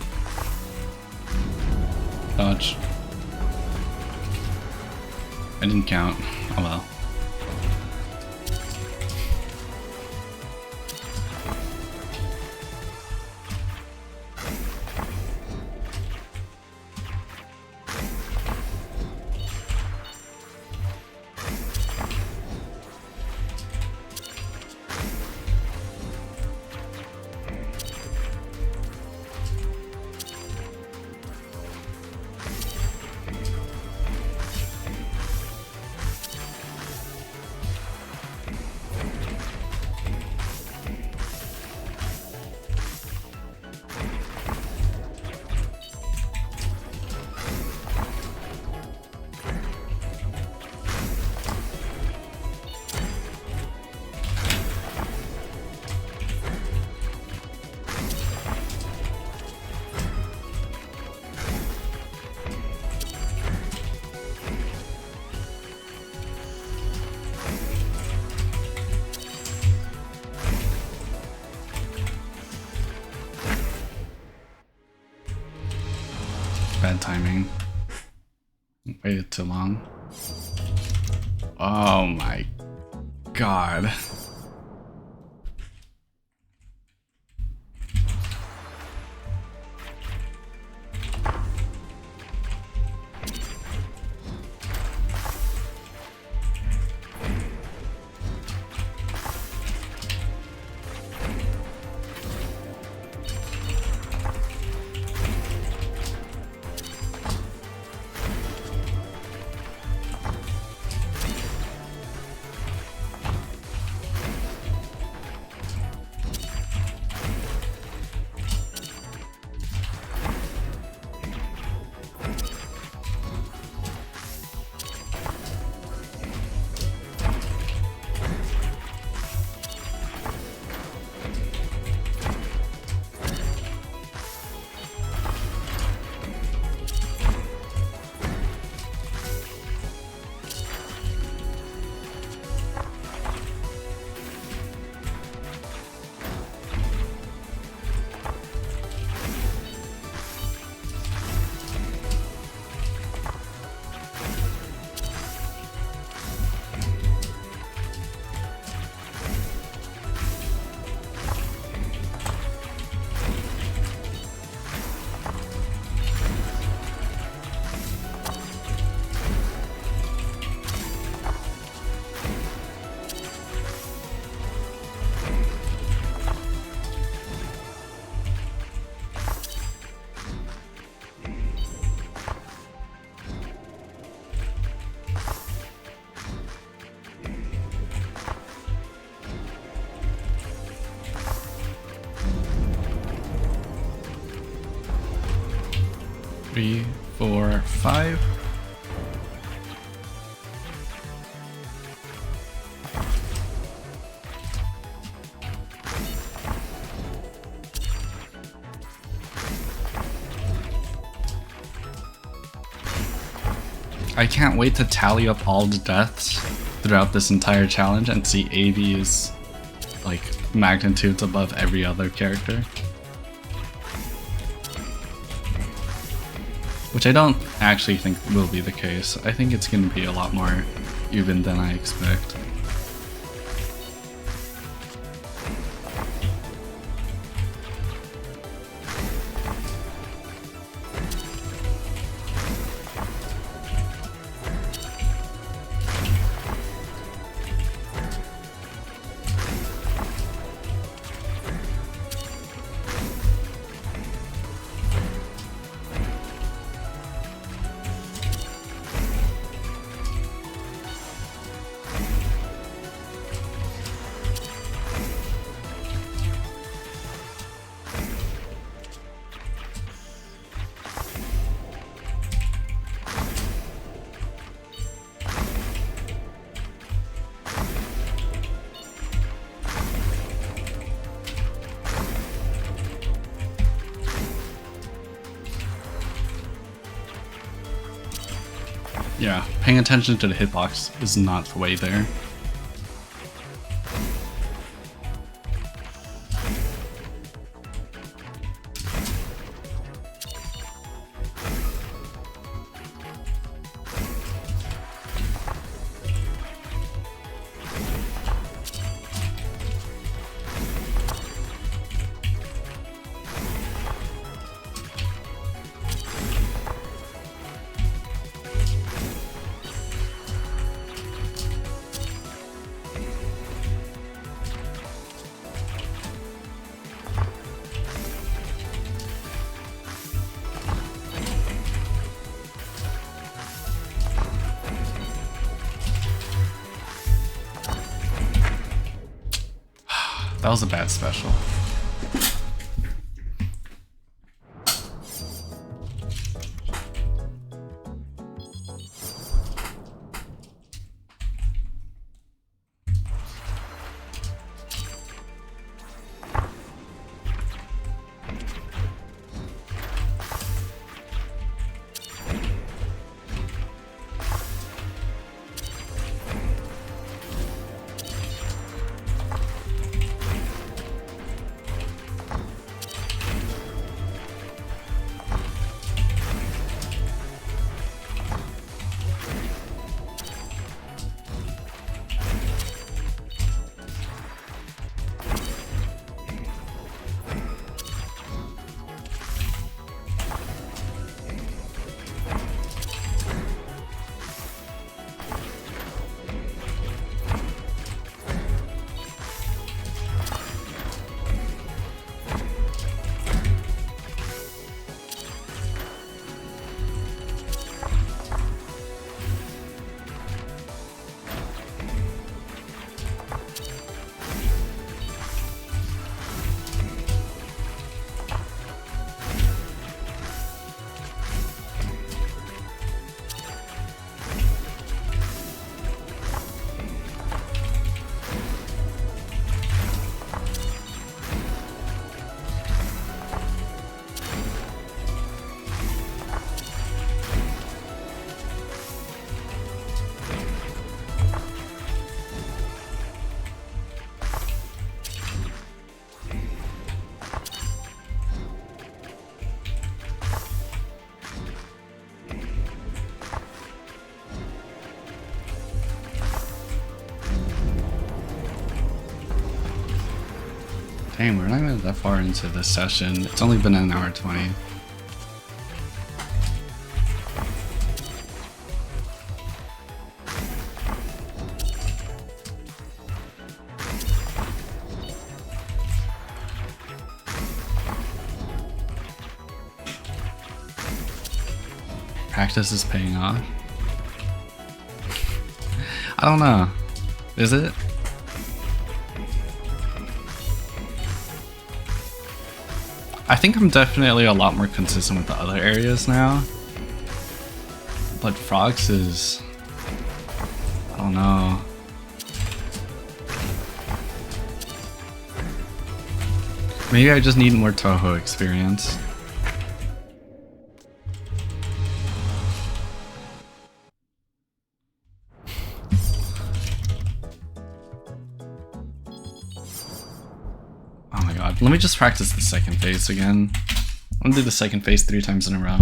Dodge. I didn't count. Oh well. Bad timing. Waited too long. Oh my god. 3, 4, 5. I can't wait to tally up all the deaths throughout this entire challenge and see AV's like magnitudes above every other character. Which I don't actually think will be the case. I think it's going to be a lot more even than I expect. Yeah, paying attention to the hitbox is not the way there. That was a bad special. Dang, we're not even that far into this session. It's only been an hour 20. Practice is paying off. I don't know. Is it? I think I'm definitely a lot more consistent with the other areas now. But Frogs is... I don't know. Maybe I just need more Toho experience. Oh my god, let me just practice the second phase again. I'm gonna do the second phase 3 times in a row.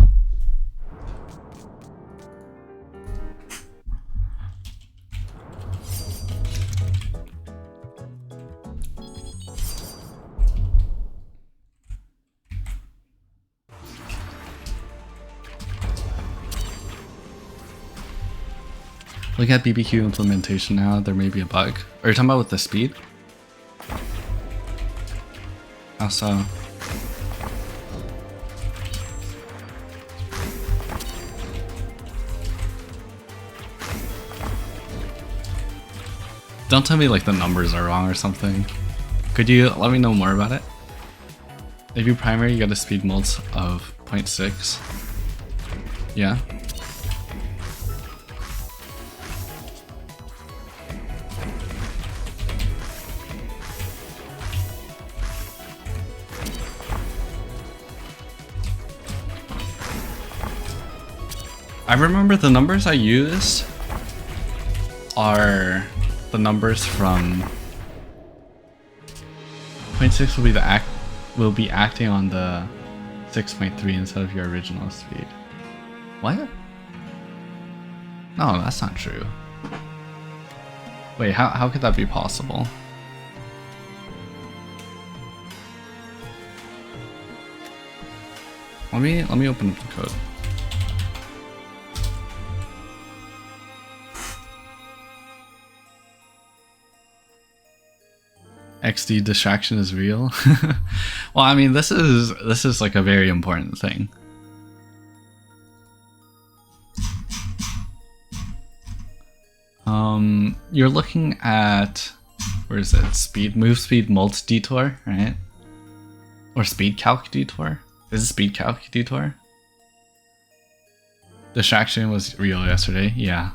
Look at BBQ implementation now, there may be a bug. Are you talking about with the speed? How so? Don't tell me like the numbers are wrong or something. Could you let me know more about it? If you primary, you get a speed mult of 0.6. Yeah? I remember the numbers I used are the numbers from 0.6 will be acting on the 6.3 instead of your original speed. What? No, that's not true. Wait, how could that be possible? Let me open up the code. XD distraction is real. Well, I mean, this is like a very important thing. You're looking at, where is it? Speed, move speed, mult detour, right? Or speed calc detour? Is it speed calc detour? Distraction was real yesterday, yeah.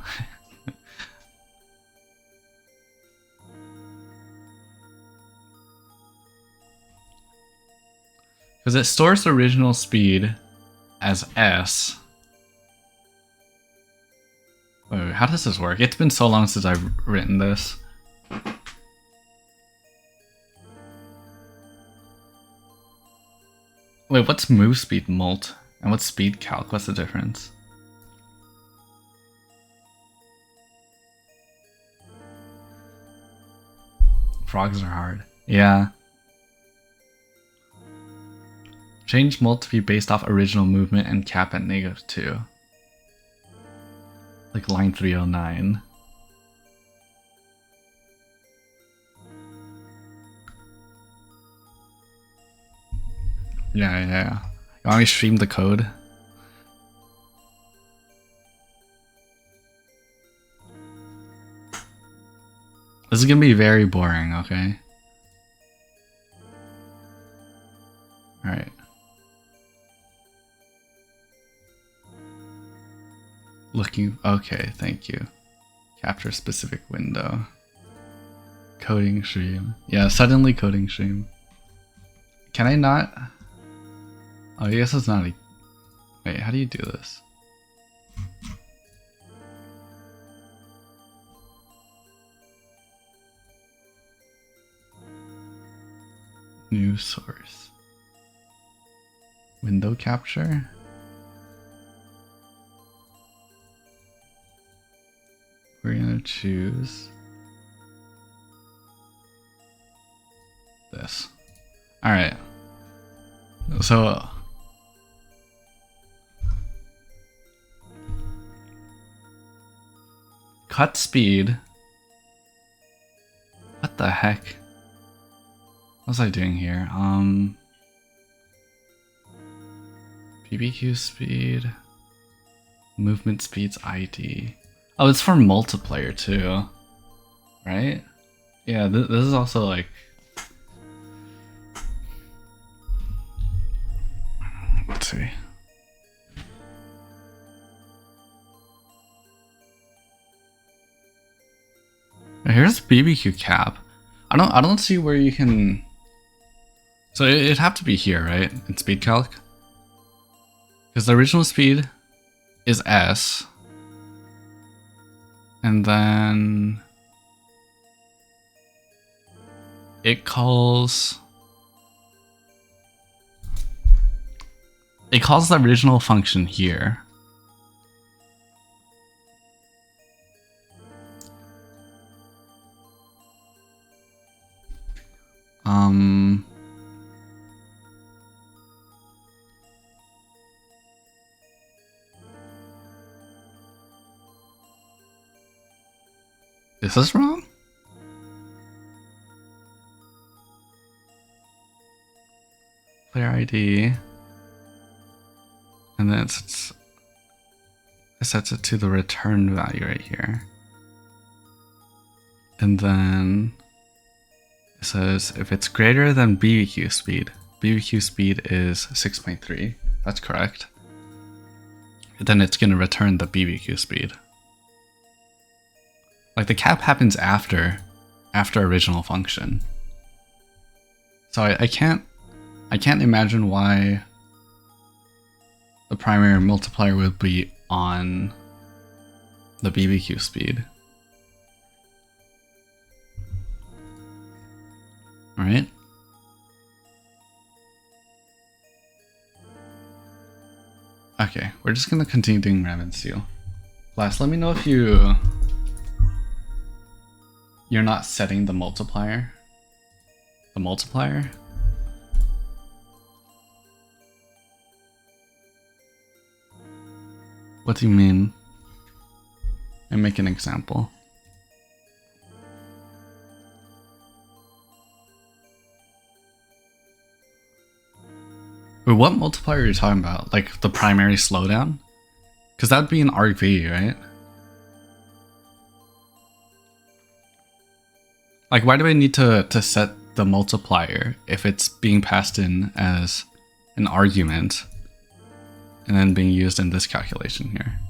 Because it stores the original speed as S. Wait, how does this work? It's been so long since I've written this. Wait, what's move speed mult? And what's speed calc? What's the difference? Frogs are hard. Yeah. Change mult to be based off original movement and cap at -2. Like line 309. Yeah. You want me to stream the code? This is gonna be very boring, okay? Alright. Looking, okay, thank you. Capture specific window. Coding stream. Yeah, suddenly coding stream. Can I not? Oh, I guess it's not a... Wait, how do you do this? New source. Window capture? We're gonna choose this. Alright. So cut speed. What the heck? What was I doing here? BBQ speed. Movement speeds ID. Oh, it's for multiplayer too, right? Yeah, this is also like... Let's see. Here's BBQ cap. I don't see where you can. So it'd have to be here, right? In speed calc. Because the original speed is S. And then it calls the original function here. Is this wrong? Player ID. And then it sets it to the return value right here. And then it says if it's greater than BBQ speed is 6.3. That's correct. Then it's going to return the BBQ speed. Like the cap happens after original function. So I can't imagine why the primary multiplier would be on the BBQ speed. Alright. Okay, we're just gonna continue doing Rabbit&Steel. Last, let me know if you're not setting the multiplier. The multiplier? What do you mean? And make an example. Wait, what multiplier are you talking about? Like the primary slowdown? Because that would be an RV, right? Like, why do I need to set the multiplier if it's being passed in as an argument and then being used in this calculation here?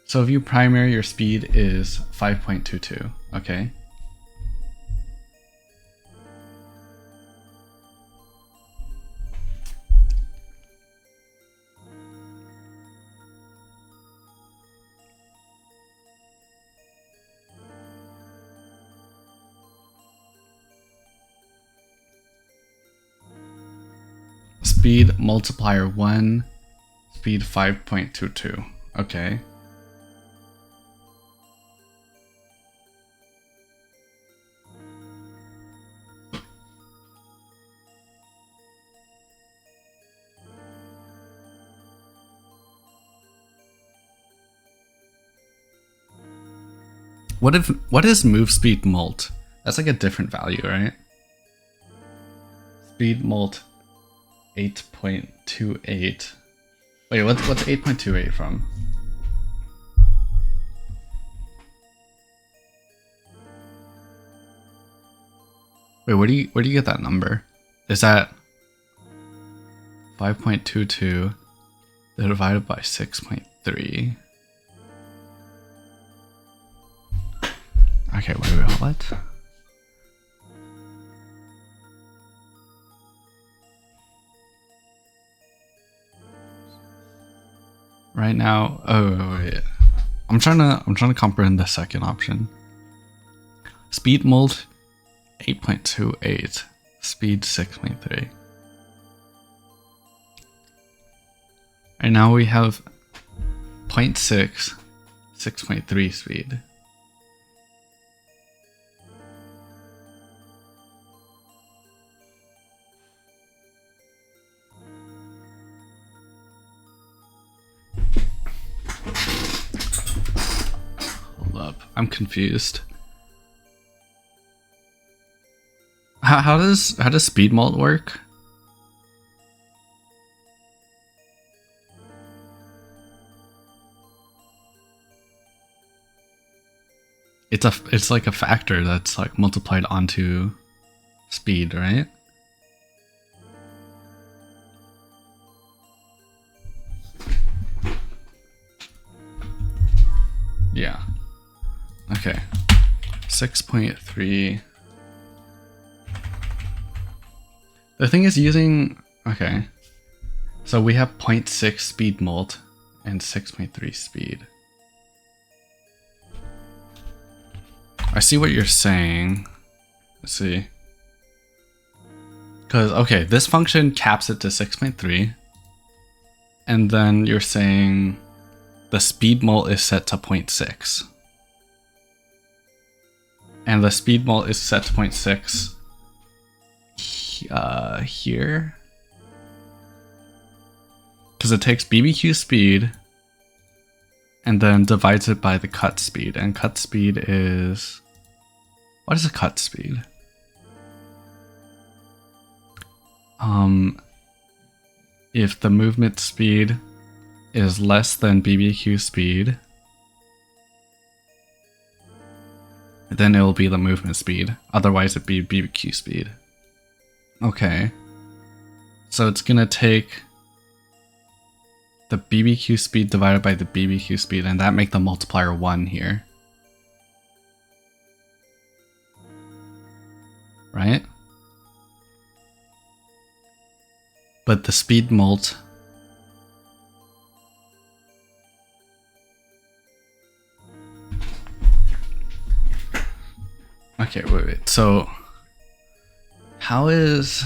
So if you primary, your speed is 5.22, okay? Speed multiplier 1, speed 5.22, okay. What is move speed mult? That's like a different value, right? Speed mult 8.28. Wait, what's 8.28 from? Wait, where do you get that number? Is that 5.22 divided by 6.3? Okay, wait, what? Right now, oh wait. I'm trying to comprehend the second option. Speed mult 8.28, speed 6.3. And now we have 0.6, 6.3 speed. I'm confused. How does speed mult work? it's like a factor that's like multiplied onto speed, right? Yeah. Okay. 6.3. The thing is using, okay. So we have 0.6 speed mult and 6.3 speed. I see what you're saying. Let's see. Because, okay, this function caps it to 6.3. And then you're saying the speed mult is set to 0.6. And the speed mult is set to 0.6 here. Because it takes BBQ speed and then divides it by the cut speed. And cut speed is... What is a cut speed? If the movement speed is less than BBQ speed, then it will be the movement speed. Otherwise it'd be BBQ speed. Okay. So it's gonna take the BBQ speed divided by the BBQ speed, and that make the multiplier 1 here. Right? But the speed mult okay, wait. So how is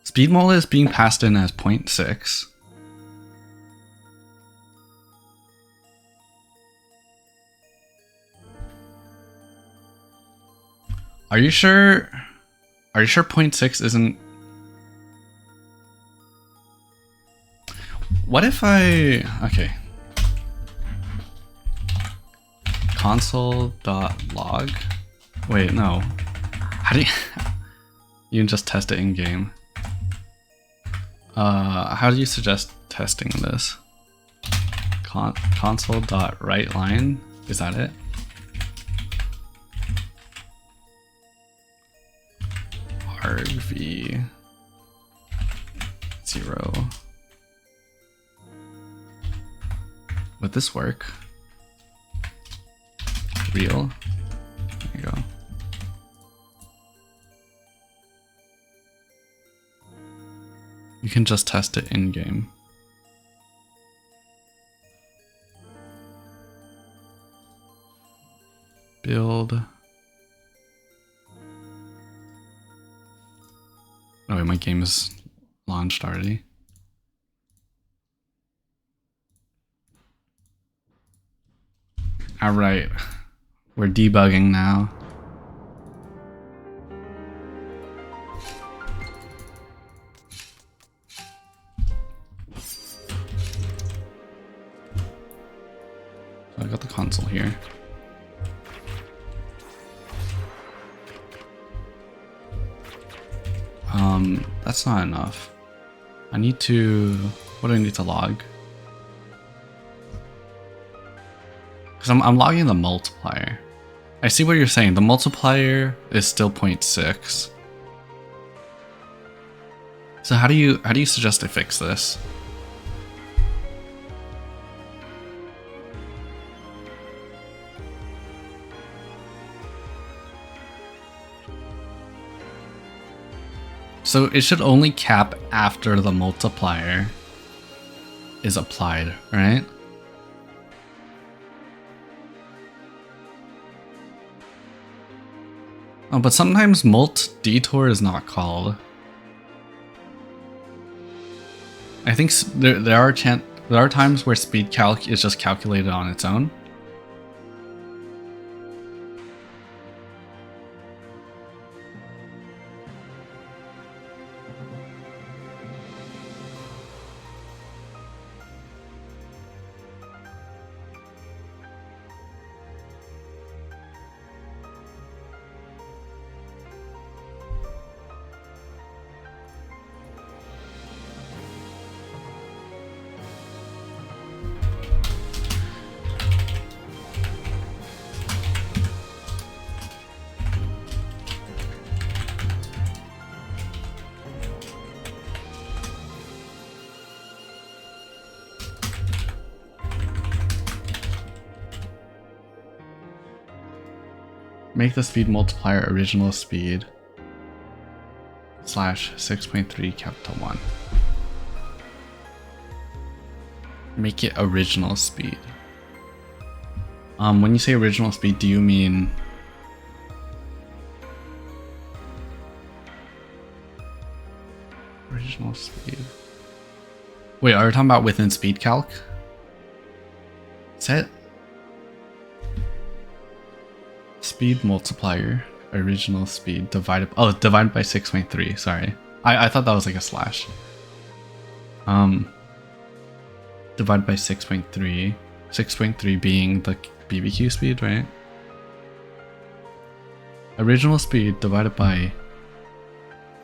speed mult is being passed in as 0.6. Are you sure 0.6 isn't... What if I... Okay. Console.log? Wait, no. How do you... You can just test it in game. How do you suggest testing this? Console.writeLine? Is that it? argv 0. Would this work? Real? There you go. You can just test it in game. Build. Oh wait, my game is launched already. Alright, we're debugging now. So I got the console here. That's not enough. I need to... What do I need to log? Because I'm logging the multiplier. I see what you're saying. The multiplier is still 0.6. So how do you suggest I fix this? So it should only cap after the multiplier is applied, right? Oh, but sometimes mult detour is not called. I think there are times where speed calc is just calculated on its own. Make the speed multiplier original speed / 6.3 capital 1. Make it original speed. When you say original speed, do you mean original speed? Wait, are we talking about within speed calc? Set speed multiplier original speed divided by 6.3. Sorry, I thought that was like a slash. Divided by 6.3. 6.3 being the BBQ speed, right? Original speed divided by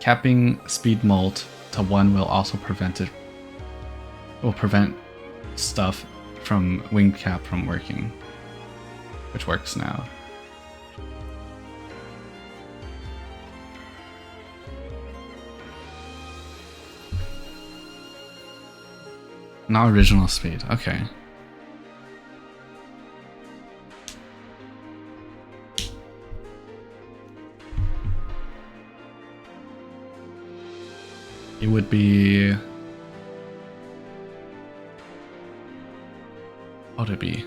capping speed mult to 1 will also prevent stuff from wing cap from working, which works now. Not original speed, okay. It would be... what would it be?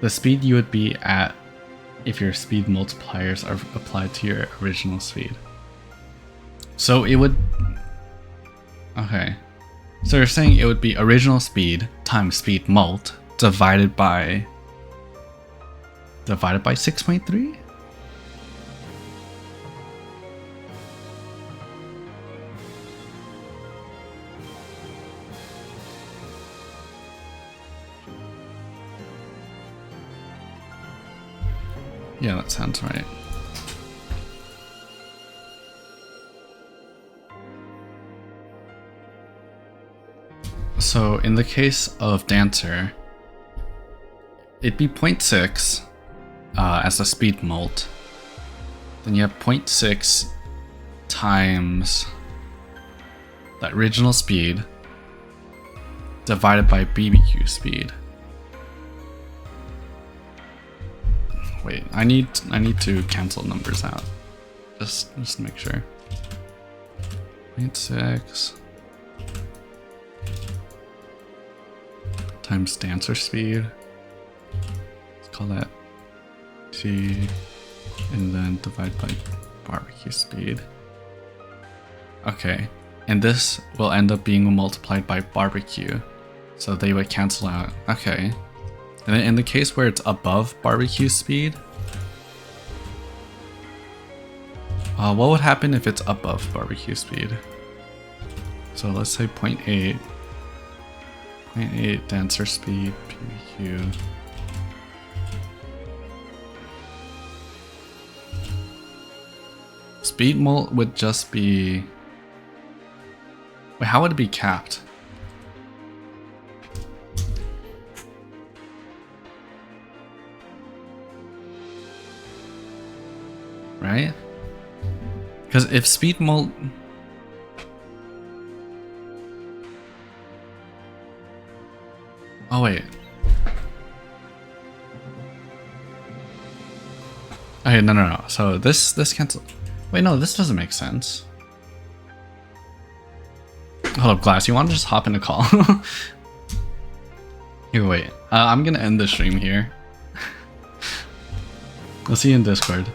The speed you would be at if your speed multipliers are applied to your original speed. So it would... okay. So you're saying it would be original speed times speed mult divided by 6.3? Yeah, that sounds right. So in the case of Dancer, it'd be 0.6 as the speed mult. Then you have 0.6 times the original speed divided by BBQ speed. Wait, I need to cancel numbers out. Just to make sure. 0.6 times Dancer speed. Let's call that T, and then divide by barbecue speed. Okay, and this will end up being multiplied by barbecue, so they would cancel out. Okay. And then in the case where it's above barbecue speed, what would happen if it's above barbecue speed? So let's say 0.8 Dancer speed, BBQ. Speed mult would just be... wait, how would it be capped? Right? Because if speed mult... oh wait. Okay, no. So this cancel... wait, no, this doesn't make sense. Hold up, Glass, you want to just hop in a call? Here, wait. I'm gonna end the stream here. I'll see you in Discord.